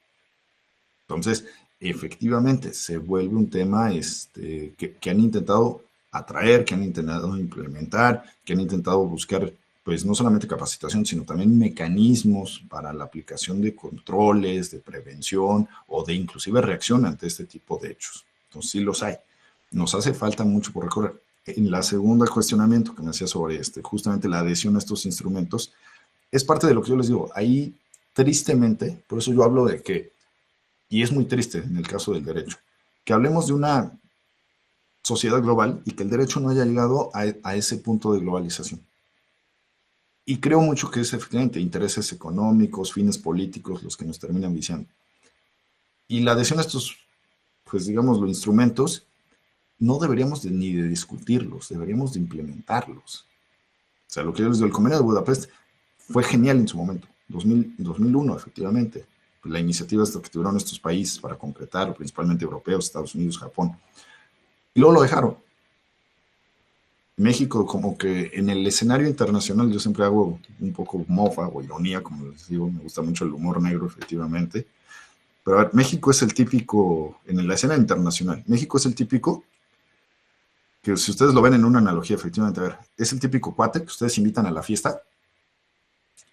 B: Entonces, efectivamente, se vuelve un tema que han intentado atraer, que han intentado implementar, que han intentado buscar, pues no solamente capacitación, sino también mecanismos para la aplicación de controles, de prevención o de inclusive reacción ante este tipo de hechos. Entonces, sí los hay. Nos hace falta mucho por recorrer. En la segunda cuestionamiento que me hacía sobre justamente la adhesión a estos instrumentos, es parte de lo que yo les digo. Ahí, tristemente, por eso yo hablo de que, y es muy triste en el caso del derecho, que hablemos de una sociedad global y que el derecho no haya llegado a ese punto de globalización. Y creo mucho que es efectivamente intereses económicos, fines políticos los que nos terminan viciando. Y la adhesión a estos, pues digamos, los instrumentos, no deberíamos ni de discutirlos, deberíamos de implementarlos. O sea, lo que yo les digo, el Convenio de Budapest fue genial en su momento, 2001 efectivamente, la iniciativa que tuvieron estos países para concretar, principalmente europeos, Estados Unidos, Japón, y luego lo dejaron. México, como que en el escenario internacional, yo siempre hago un poco mofa o ironía, como les digo, me gusta mucho el humor negro, efectivamente. Pero a ver, México es el típico, en la escena internacional, México es el típico, que si ustedes lo ven en una analogía, efectivamente, a ver, es el típico cuate que ustedes invitan a la fiesta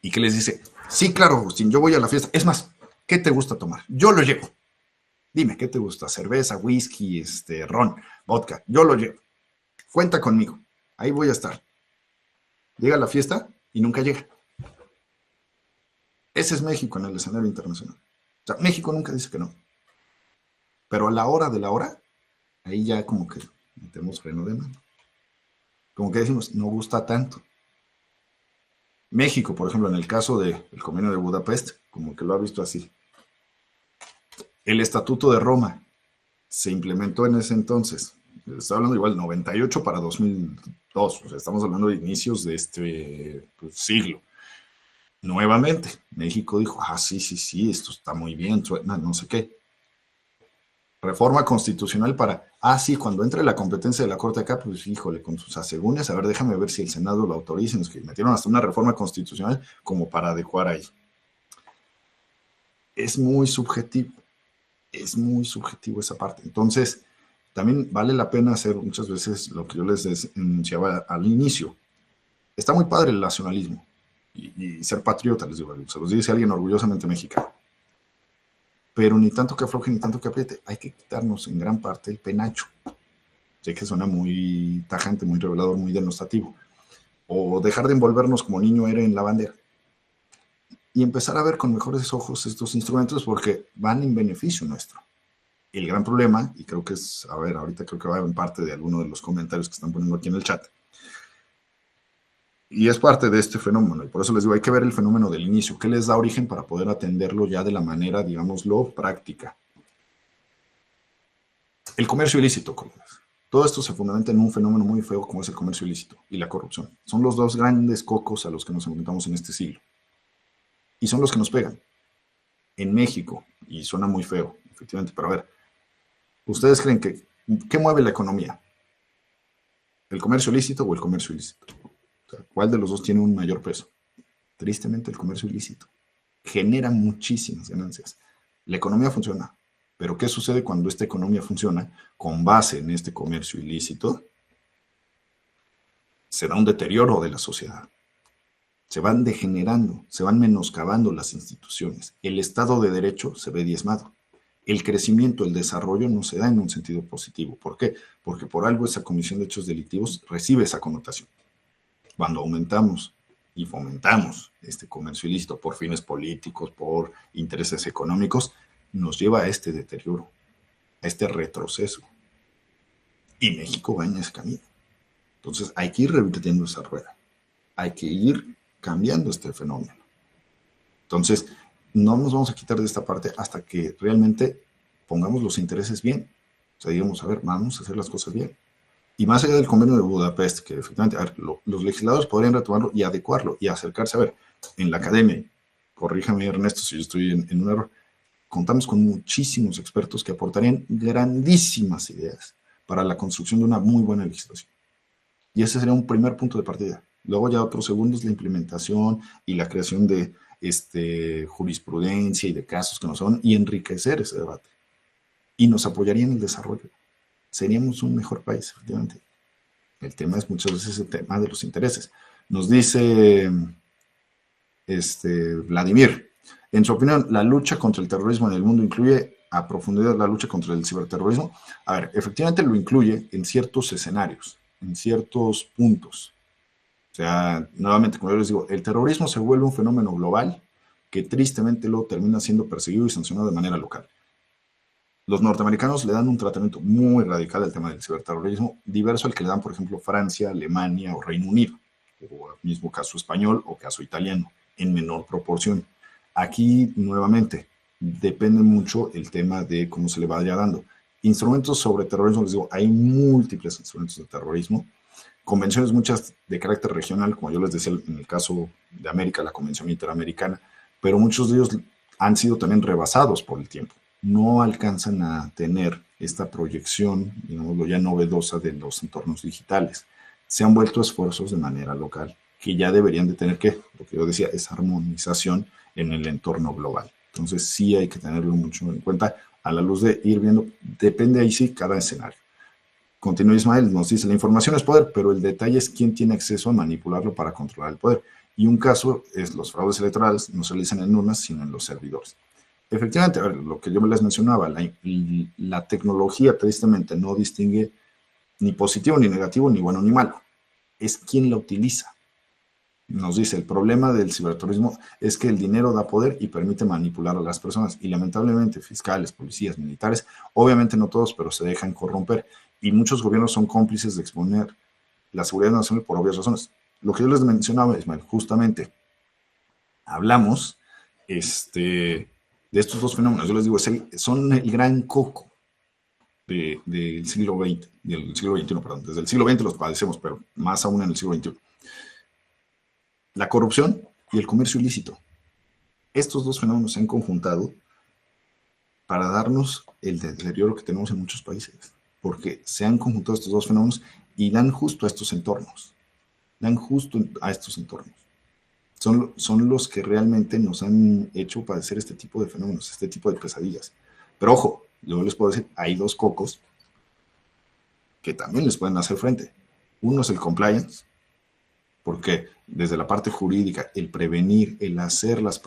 B: y que les dice, sí, claro, Agustín, yo voy a la fiesta. Es más, ¿qué te gusta tomar? Yo lo llevo. Dime, ¿qué te gusta? Cerveza, whisky, ron, vodka. Yo lo llevo. Cuenta conmigo. Ahí voy a estar. Llega a la fiesta y nunca llega. Ese es México en el escenario internacional. O sea, México nunca dice que no. Pero a la hora de la hora, ahí ya como que metemos freno de mano. Como que decimos, no gusta tanto. México, por ejemplo, en el caso del Convenio de Budapest, como que lo ha visto así. El Estatuto de Roma se implementó en ese entonces. Estoy hablando igual 98 para 2002. O sea, estamos hablando de inicios de este siglo. Nuevamente, México dijo, sí, esto está muy bien, suena, no sé qué. Reforma constitucional para, sí, cuando entre la competencia de la Corte acá, pues híjole, con sus asegúnes, a ver, déjame ver si el Senado lo autoriza. Es que metieron hasta una reforma constitucional como para adecuar ahí. Es muy subjetivo esa parte. Entonces, también vale la pena hacer muchas veces lo que yo les enunciaba al inicio. Está muy padre el nacionalismo y ser patriota, les digo, se los dice alguien orgullosamente mexicano. Pero ni tanto que afloje, ni tanto que apriete. Hay que quitarnos en gran parte el penacho. Sé que suena muy tajante, muy revelador, muy denostativo. O dejar de envolvernos como niño era en la bandera. Y empezar a ver con mejores ojos estos instrumentos porque van en beneficio nuestro. El gran problema, y creo que es, a ver, ahorita creo que va en parte de alguno de los comentarios que están poniendo aquí en el chat, y es parte de este fenómeno, y por eso les digo, hay que ver el fenómeno del inicio, qué les da origen para poder atenderlo ya de la manera, digámoslo, práctica. El comercio ilícito, colegas. Todo esto se fundamenta en un fenómeno muy feo como es el comercio ilícito y la corrupción. Son los dos grandes cocos a los que nos enfrentamos en este siglo. Y son los que nos pegan. En México, y suena muy feo, efectivamente, pero a ver, ¿ustedes creen que qué mueve la economía? ¿El comercio ilícito o el comercio ilícito? O sea, ¿cuál de los dos tiene un mayor peso? Tristemente, el comercio ilícito. Genera muchísimas ganancias. La economía funciona, pero ¿qué sucede cuando esta economía funciona con base en este comercio ilícito? Se da un deterioro de la sociedad. Se van degenerando, se van menoscabando las instituciones. El Estado de Derecho se ve diezmado. El crecimiento, el desarrollo no se da en un sentido positivo. ¿Por qué? Porque por algo esa comisión de hechos delictivos recibe esa connotación. Cuando aumentamos y fomentamos este comercio ilícito por fines políticos, por intereses económicos, nos lleva a este deterioro, a este retroceso. Y México va en ese camino. Entonces hay que ir revirtiendo esa rueda. Hay que ir cambiando este fenómeno. Entonces, no nos vamos a quitar de esta parte hasta que realmente pongamos los intereses bien. O sea, digamos, a ver, vamos a hacer las cosas bien. Y más allá del Convenio de Budapest, que efectivamente, a ver, los legisladores podrían retomarlo y adecuarlo y acercarse. A ver, en la academia, corríjame Ernesto si yo estoy en un error, contamos con muchísimos expertos que aportarían grandísimas ideas para la construcción de una muy buena legislación. Y ese sería un primer punto de partida. Luego ya otro segundo es la implementación y la creación de jurisprudencia y de casos que nos son y enriquecer ese debate. Y nos apoyaría en el desarrollo. Seríamos un mejor país, efectivamente. El tema es muchas veces el tema de los intereses. Nos dice Vladimir, en su opinión, ¿la lucha contra el terrorismo en el mundo incluye a profundidad la lucha contra el ciberterrorismo? A ver, efectivamente lo incluye en ciertos escenarios, en ciertos puntos. O sea, nuevamente, como yo les digo, el terrorismo se vuelve un fenómeno global que tristemente luego termina siendo perseguido y sancionado de manera local. Los norteamericanos le dan un tratamiento muy radical al tema del ciberterrorismo, diverso al que le dan, por ejemplo, Francia, Alemania o Reino Unido, o el mismo caso español o caso italiano, en menor proporción. Aquí, nuevamente, depende mucho el tema de cómo se le vaya dando. Instrumentos sobre terrorismo, les digo, hay múltiples instrumentos de terrorismo, convenciones muchas de carácter regional, como yo les decía en el caso de América, la Convención Interamericana, pero muchos de ellos han sido también rebasados por el tiempo. No alcanzan a tener esta proyección, digámoslo ya novedosa de los entornos digitales. Se han vuelto esfuerzos de manera local, que ya deberían de tener que, lo que yo decía, esa armonización en el entorno global. Entonces sí hay que tenerlo mucho en cuenta a la luz de ir viendo, depende ahí sí cada escenario. Continúa Ismael, nos dice, la información es poder, pero el detalle es quién tiene acceso a manipularlo para controlar el poder. Y un caso es los fraudes electorales no se realizan en urnas, sino en los servidores. Efectivamente, a ver, lo que yo les mencionaba, la tecnología tristemente no distingue ni positivo, ni negativo, ni bueno, ni malo. Es quien la utiliza. Nos dice, el problema del ciberterrorismo es que el dinero da poder y permite manipular a las personas. Y lamentablemente, fiscales, policías, militares, obviamente no todos, pero se dejan corromper. Y muchos gobiernos son cómplices de exponer la seguridad nacional por obvias razones. Lo que yo les mencionaba, Ismael, justamente, hablamos de estos dos fenómenos. Yo les digo, son el gran coco del siglo XX, del siglo XXI, perdón. Desde el siglo XX los padecemos, pero más aún en el siglo XXI. La corrupción y el comercio ilícito. Estos dos fenómenos se han conjuntado para darnos el deterioro que tenemos en muchos países, porque se han conjuntado estos dos fenómenos y dan justo a estos entornos. Son los que realmente nos han hecho padecer este tipo de fenómenos, este tipo de pesadillas. Pero ojo, yo les puedo decir, hay dos cocos que también les pueden hacer frente. Uno es el compliance, porque desde la parte jurídica, el prevenir, el hacer las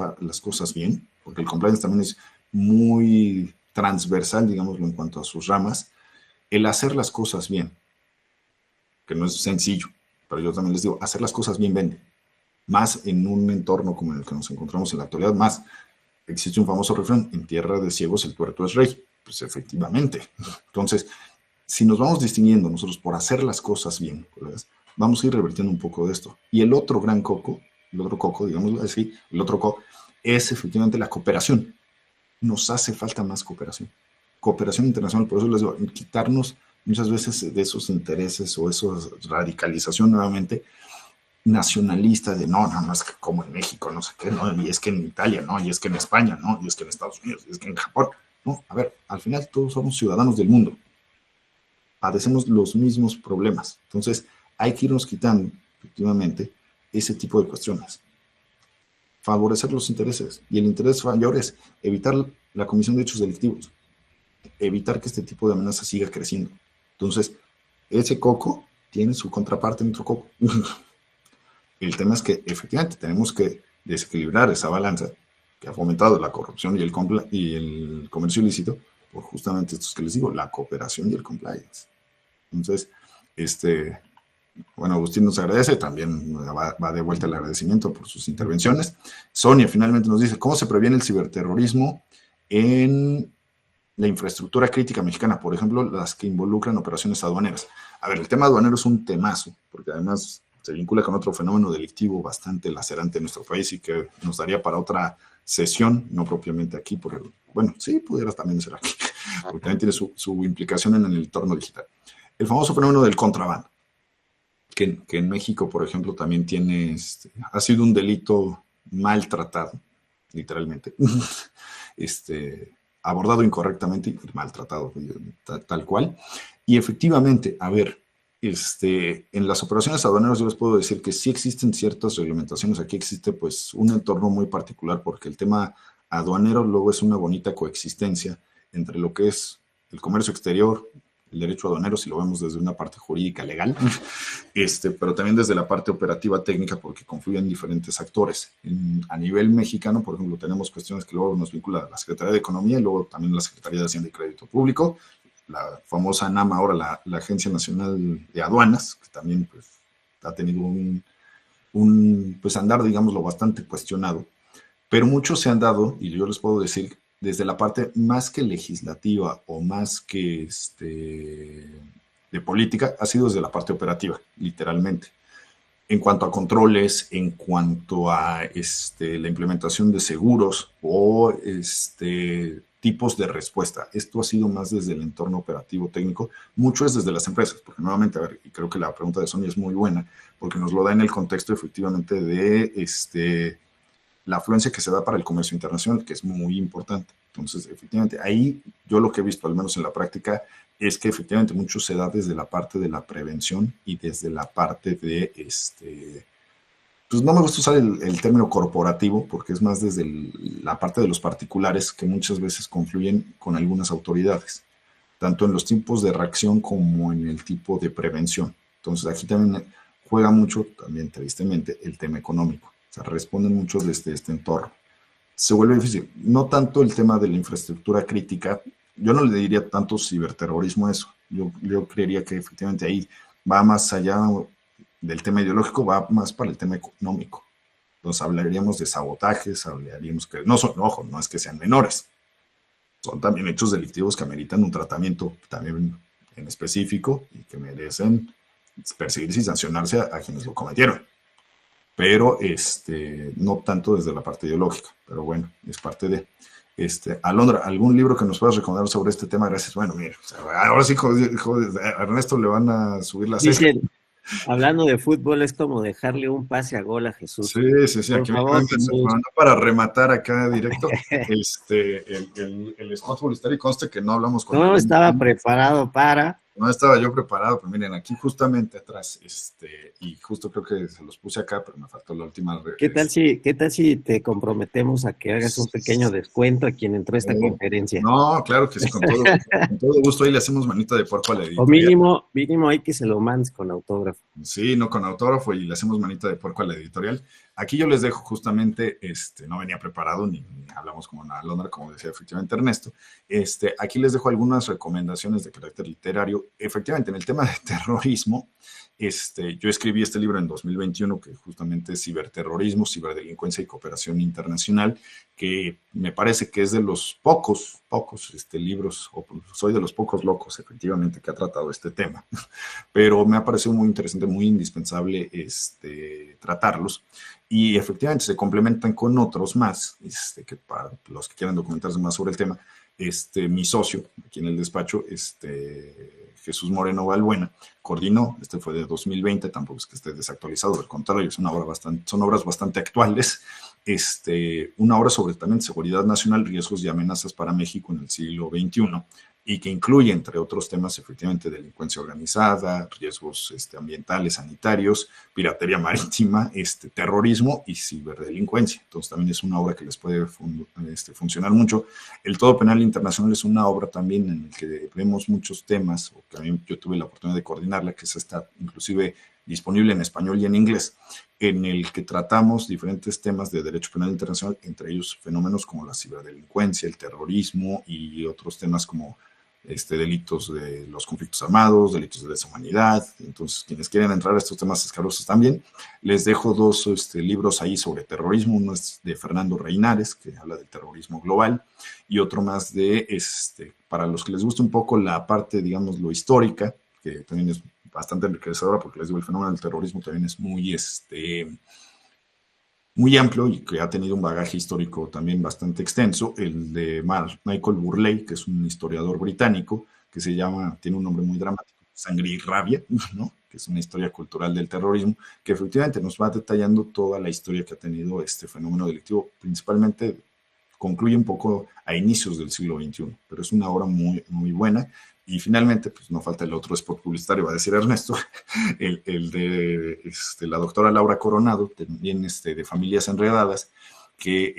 B: cosas bien, porque el compliance también es muy transversal, digámoslo, en cuanto a sus ramas, el hacer las cosas bien, que no es sencillo, pero yo también les digo, hacer las cosas bien vende, más en un entorno como en el que nos encontramos en la actualidad, más existe un famoso refrán, en tierra de ciegos el tuerto es rey, pues efectivamente. Entonces, si nos vamos distinguiendo nosotros por hacer las cosas bien, ¿verdad?, vamos a ir revirtiendo un poco de esto. Y el otro gran coco, digámoslo así, el otro coco, es efectivamente la cooperación. Nos hace falta más cooperación. Cooperación internacional, por eso les digo, quitarnos muchas veces de esos intereses o esa radicalización nuevamente nacionalista de no, es que como en México, no sé qué, no, y es que en Italia, no, y es que en España, no, y es que en Estados Unidos, y es que en Japón. No, a ver, al final todos somos ciudadanos del mundo. Padecemos los mismos problemas. Entonces, hay que irnos quitando, efectivamente, ese tipo de cuestiones. Favorecer los intereses. Y el interés mayor es evitar la comisión de hechos delictivos. Evitar que este tipo de amenaza siga creciendo. Entonces, ese coco tiene su contraparte en otro coco. El tema es que, efectivamente, tenemos que desequilibrar esa balanza que ha fomentado la corrupción y el comercio ilícito por justamente estos que les digo, la cooperación y el compliance. Entonces, bueno, Agustín nos agradece, también va de vuelta el agradecimiento por sus intervenciones. Sonia finalmente nos dice, ¿cómo se previene el ciberterrorismo en la infraestructura crítica mexicana? Por ejemplo, las que involucran operaciones aduaneras. A ver, el tema aduanero es un temazo, porque además se vincula con otro fenómeno delictivo bastante lacerante en nuestro país y que nos daría para otra sesión, no propiamente aquí, bueno, sí, pudiera también ser aquí, porque también tiene su implicación en el entorno digital. El famoso fenómeno del contrabando, que en México, por ejemplo, también ha sido un delito maltratado, literalmente, abordado incorrectamente y maltratado, tal cual. Y efectivamente, a ver, en las operaciones aduaneras yo les puedo decir que sí existen ciertas reglamentaciones. Aquí existe pues un entorno muy particular porque el tema aduanero luego es una bonita coexistencia entre lo que es el comercio exterior, el derecho aduanero, si lo vemos desde una parte jurídica legal, pero también desde la parte operativa técnica, porque confluyen diferentes actores. A nivel mexicano, por ejemplo, tenemos cuestiones que luego nos vincula la Secretaría de Economía y lugo también la Secretaría de Hacienda y Crédito Público, la famosa NAMA, ahora la Agencia Nacional de Aduanas, que también pues, ha tenido un pues, andar, digámoslo, bastante cuestionado, pero muchos se han dado, y yo les puedo decir, desde la parte más que legislativa o más que de política, ha sido desde la parte operativa, literalmente. En cuanto a controles, en cuanto a la implementación de seguros o tipos de respuesta. Esto ha sido más desde el entorno operativo técnico, mucho es desde las empresas, porque nuevamente, a ver, y creo que la pregunta de Sonia es muy buena, porque nos lo da en el contexto efectivamente de la afluencia que se da para el comercio internacional, que es muy importante. Entonces, efectivamente, ahí yo lo que he visto, al menos en la práctica, es que efectivamente mucho se da desde la parte de la prevención y desde la parte de pues no me gusta usar el término corporativo porque es más desde la parte de los particulares que muchas veces confluyen con algunas autoridades, tanto en los tiempos de reacción como en el tipo de prevención. Entonces aquí también juega mucho, también tristemente, el tema económico. O sea, responden mucho desde este entorno. Se vuelve difícil. No tanto el tema de la infraestructura crítica, yo no le diría tanto ciberterrorismo a eso. Yo creería que efectivamente ahí va más allá del tema ideológico, va más para el tema económico. Entonces hablaríamos de sabotajes, hablaríamos que no son, ojo, no es que sean menores, son también hechos delictivos que ameritan un tratamiento también en específico y que merecen perseguirse y sancionarse a quienes lo cometieron. Pero no tanto desde la parte ideológica, pero bueno, es parte de. Alondra, ¿algún libro que nos puedas recomendar sobre este tema? Gracias. Bueno, mira, o sea, ahora sí, a Ernesto le van a subir la ceja.
A: Dicen, hablando de fútbol, es como dejarle un pase a gol a Jesús.
B: Sí,
A: Por
B: aquí
A: favor,
B: para rematar acá directo, el spot publicitario conste que no hablamos con
A: no estaba preparado para.
B: No estaba yo preparado, pero miren, aquí justamente atrás, y justo creo que se los puse acá, pero me faltó la última.
A: ¿Qué tal si te comprometemos a que hagas un pequeño descuento a quien entró a esta conferencia?
B: No, claro que sí, con todo gusto ahí le hacemos manita de puerco a la editorial.
A: O mínimo hay que se lo mandes con autógrafo.
B: Sí, no con autógrafo y le hacemos manita de puerco a la editorial. Aquí yo les dejo justamente, no venía preparado ni hablamos como una Londra, como decía efectivamente Ernesto. Aquí les dejo algunas recomendaciones de carácter literario. Efectivamente, en el tema de terrorismo, yo escribí este libro en 2021 que justamente es ciberterrorismo, ciberdelincuencia y cooperación internacional, que me parece que es de los pocos libros, o soy de los pocos locos efectivamente que ha tratado este tema, pero me ha parecido muy interesante, muy indispensable tratarlos. Y efectivamente se complementan con otros más, que para los que quieran documentarse más sobre el tema, mi socio aquí en el despacho, Jesús Moreno Balbuena, coordinó, fue de 2020, tampoco es que esté desactualizado, al contrario, son obras bastante actuales, una obra sobre también seguridad nacional, riesgos y amenazas para México en el siglo XXI, y que incluye, entre otros temas, efectivamente, delincuencia organizada, riesgos ambientales, sanitarios, piratería marítima, terrorismo y ciberdelincuencia. Entonces, también es una obra que les puede funcionar mucho. El Todo Penal Internacional es una obra también en la que vemos muchos temas, o que también yo tuve la oportunidad de coordinarla, que está inclusive disponible en español y en inglés, en el que tratamos diferentes temas de derecho penal internacional, entre ellos fenómenos como la ciberdelincuencia, el terrorismo y otros temas como delitos de los conflictos armados, delitos de deshumanidad. Entonces, quienes quieren entrar a estos temas escabrosos también, les dejo dos libros ahí sobre terrorismo. Uno es de Fernando Reinares, que habla del terrorismo global, y otro más para los que les gusta un poco la parte, digamos, lo histórica, que también es bastante enriquecedora, porque les digo, el fenómeno del terrorismo también es muy amplio y que ha tenido un bagaje histórico también bastante extenso, el de Michael Burleigh, que es un historiador británico, que tiene un nombre muy dramático, Sangre y Rabia, ¿no? Que es una historia cultural del terrorismo, que efectivamente nos va detallando toda la historia que ha tenido este fenómeno delictivo, principalmente concluye un poco a inicios del siglo XXI, pero es una obra muy, muy buena. Y finalmente, pues no falta el otro spot publicitario, va a decir Ernesto, el de la doctora Laura Coronado, también de Familias Enredadas, que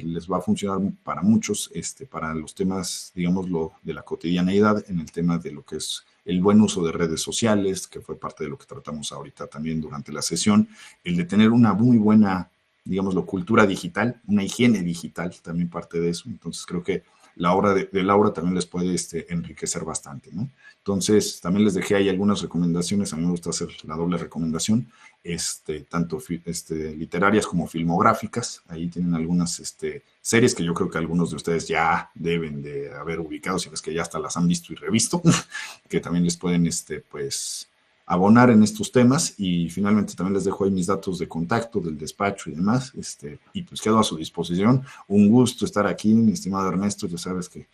B: les va a funcionar para muchos, para los temas, digámoslo, de la cotidianeidad, en el tema de lo que es el buen uso de redes sociales, que fue parte de lo que tratamos ahorita también durante la sesión, el de tener una muy buena, digámoslo, cultura digital, una higiene digital, también parte de eso. Entonces creo que la obra de Laura también les puede enriquecer bastante, ¿no? Entonces, también les dejé ahí algunas recomendaciones. A mí me gusta hacer la doble recomendación, tanto literarias como filmográficas. Ahí tienen algunas series que yo creo que algunos de ustedes ya deben de haber ubicado, si es que ya hasta las han visto y revisto, que también les pueden, abonar en estos temas, y finalmente también les dejo ahí mis datos de contacto del despacho y demás, y pues quedo a su disposición. Un gusto estar aquí, mi estimado Ernesto. Ya sabes que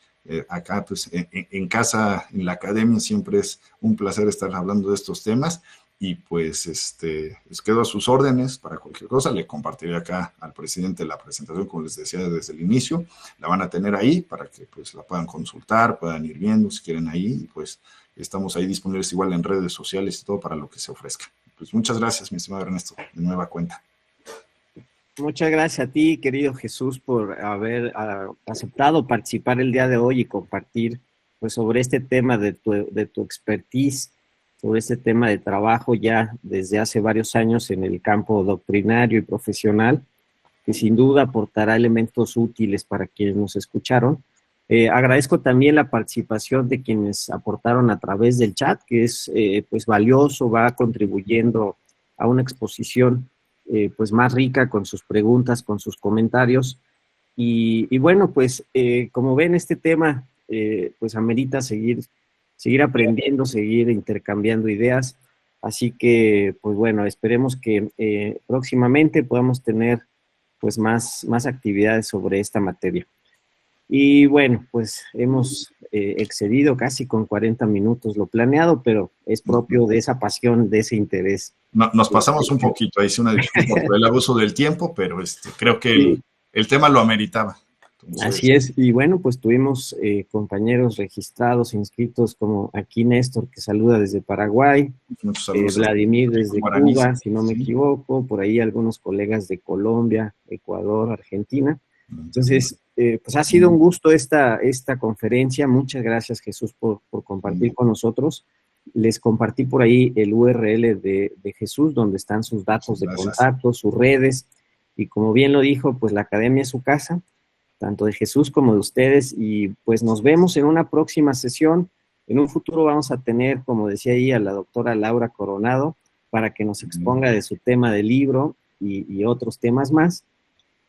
B: acá pues en casa, en la academia, siempre es un placer estar hablando de estos temas, y pues les quedo a sus órdenes para cualquier cosa. Le compartiré acá al presidente la presentación, como les decía desde el inicio. La van a tener ahí para que pues la puedan consultar, puedan ir viendo si quieren ahí, y pues estamos ahí disponibles igual en redes sociales y todo para lo que se ofrezca. Pues muchas gracias, mi estimado Ernesto, de nueva cuenta.
A: Muchas gracias a ti, querido Jesús, por haber aceptado participar el día de hoy y compartir pues, sobre este tema de tu expertise, sobre este tema de trabajo ya desde hace varios años en el campo doctrinario y profesional, que sin duda aportará elementos útiles para quienes nos escucharon. Agradezco también la participación de quienes aportaron a través del chat, que es pues valioso, va contribuyendo a una exposición pues más rica con sus preguntas, con sus comentarios. Y bueno, pues como ven, este tema pues amerita seguir aprendiendo, seguir intercambiando ideas. Así que, pues bueno, esperemos que próximamente podamos tener pues más actividades sobre esta materia. Y bueno, pues hemos excedido casi con 40 minutos lo planeado, pero es propio de esa pasión, de ese interés.
B: Nos pasamos un poquito, ahí sí, una disculpa por el abuso del tiempo, pero creo que
A: Sí.
B: el tema lo ameritaba. Entonces,
A: Así es, y bueno, pues tuvimos compañeros registrados, inscritos, como aquí Néstor, que saluda desde Paraguay,
B: muchos saludos.
A: Vladimir desde
B: Guaraní,
A: Cuba, si no me
B: sí.
A: equivoco, por ahí algunos colegas de Colombia, Ecuador, Argentina. Entonces, pues ha sido un gusto esta conferencia. Muchas gracias, Jesús, por compartir con nosotros. Les compartí por ahí el URL de Jesús, donde están sus datos de contacto, sus redes, y como bien lo dijo, pues la academia es su casa, tanto de Jesús como de ustedes, y pues nos vemos en una próxima sesión. En un futuro vamos a tener, como decía ahí, a la doctora Laura Coronado, para que nos exponga de su tema del libro y otros temas más.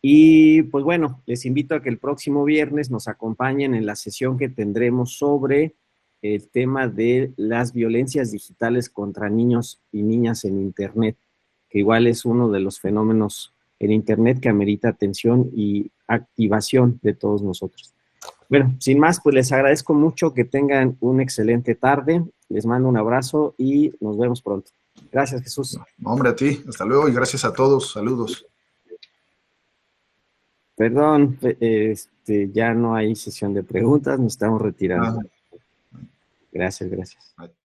A: Y pues bueno, les invito a que el próximo viernes nos acompañen en la sesión que tendremos sobre el tema de las violencias digitales contra niños y niñas en Internet, que igual es uno de los fenómenos en Internet que amerita atención y activación de todos nosotros. Bueno, sin más, pues les agradezco mucho, que tengan una excelente tarde, les mando un abrazo y nos vemos pronto. Gracias, Jesús.
B: No, hombre, a ti, hasta luego y gracias a todos, saludos.
A: Perdón, ya no hay sesión de preguntas, nos estamos retirando. Gracias.
B: Bye.